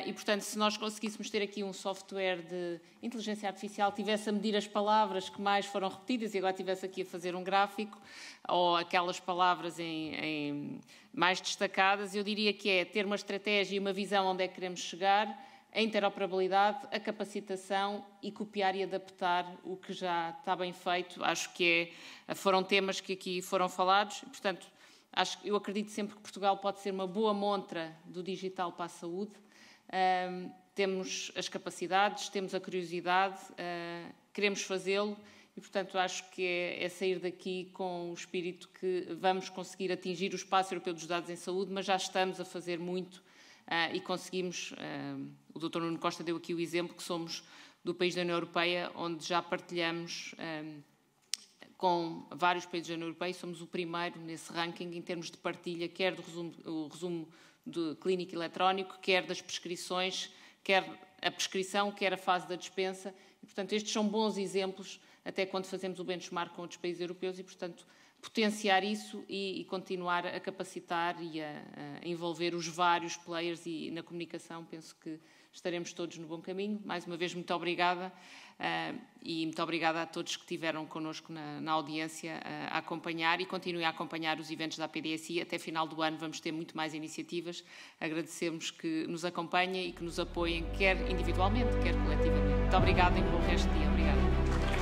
E, portanto, se nós conseguíssemos ter aqui um software de inteligência artificial, tivesse a medir as palavras que mais foram repetidas e agora tivesse aqui a fazer um gráfico, ou aquelas palavras mais destacadas, eu diria que é ter uma estratégia e uma visão onde é que queremos chegar, a interoperabilidade, a capacitação e copiar e adaptar o que já está bem feito. Acho que foram temas que aqui foram falados. Portanto, eu acredito sempre que Portugal pode ser uma boa montra do digital para a saúde. Temos as capacidades, temos a curiosidade, queremos fazê-lo e, portanto, acho que é sair daqui com o espírito que vamos conseguir atingir o espaço europeu dos dados em saúde, mas já estamos a fazer muito. E conseguimos, o Dr. Nuno Costa deu aqui o exemplo que somos do país da União Europeia, onde já partilhamos com vários países da União Europeia, somos o primeiro nesse ranking em termos de partilha, quer do resumo do clínico eletrónico, quer das prescrições, quer a prescrição, quer a fase da dispensa. E, portanto, estes são bons exemplos, até quando fazemos o benchmark com outros países europeus e, portanto, potenciar isso e continuar a capacitar e a envolver os vários players, e na comunicação penso que estaremos todos no bom caminho. Mais uma vez, muito obrigada, e muito obrigada a todos que estiveram connosco na audiência a acompanhar, e continuem a acompanhar os eventos da APDSI. Até final do ano vamos ter muito mais iniciativas. Agradecemos que nos acompanhem e que nos apoiem, quer individualmente, quer coletivamente. Muito obrigada e um bom resto de dia. Obrigada.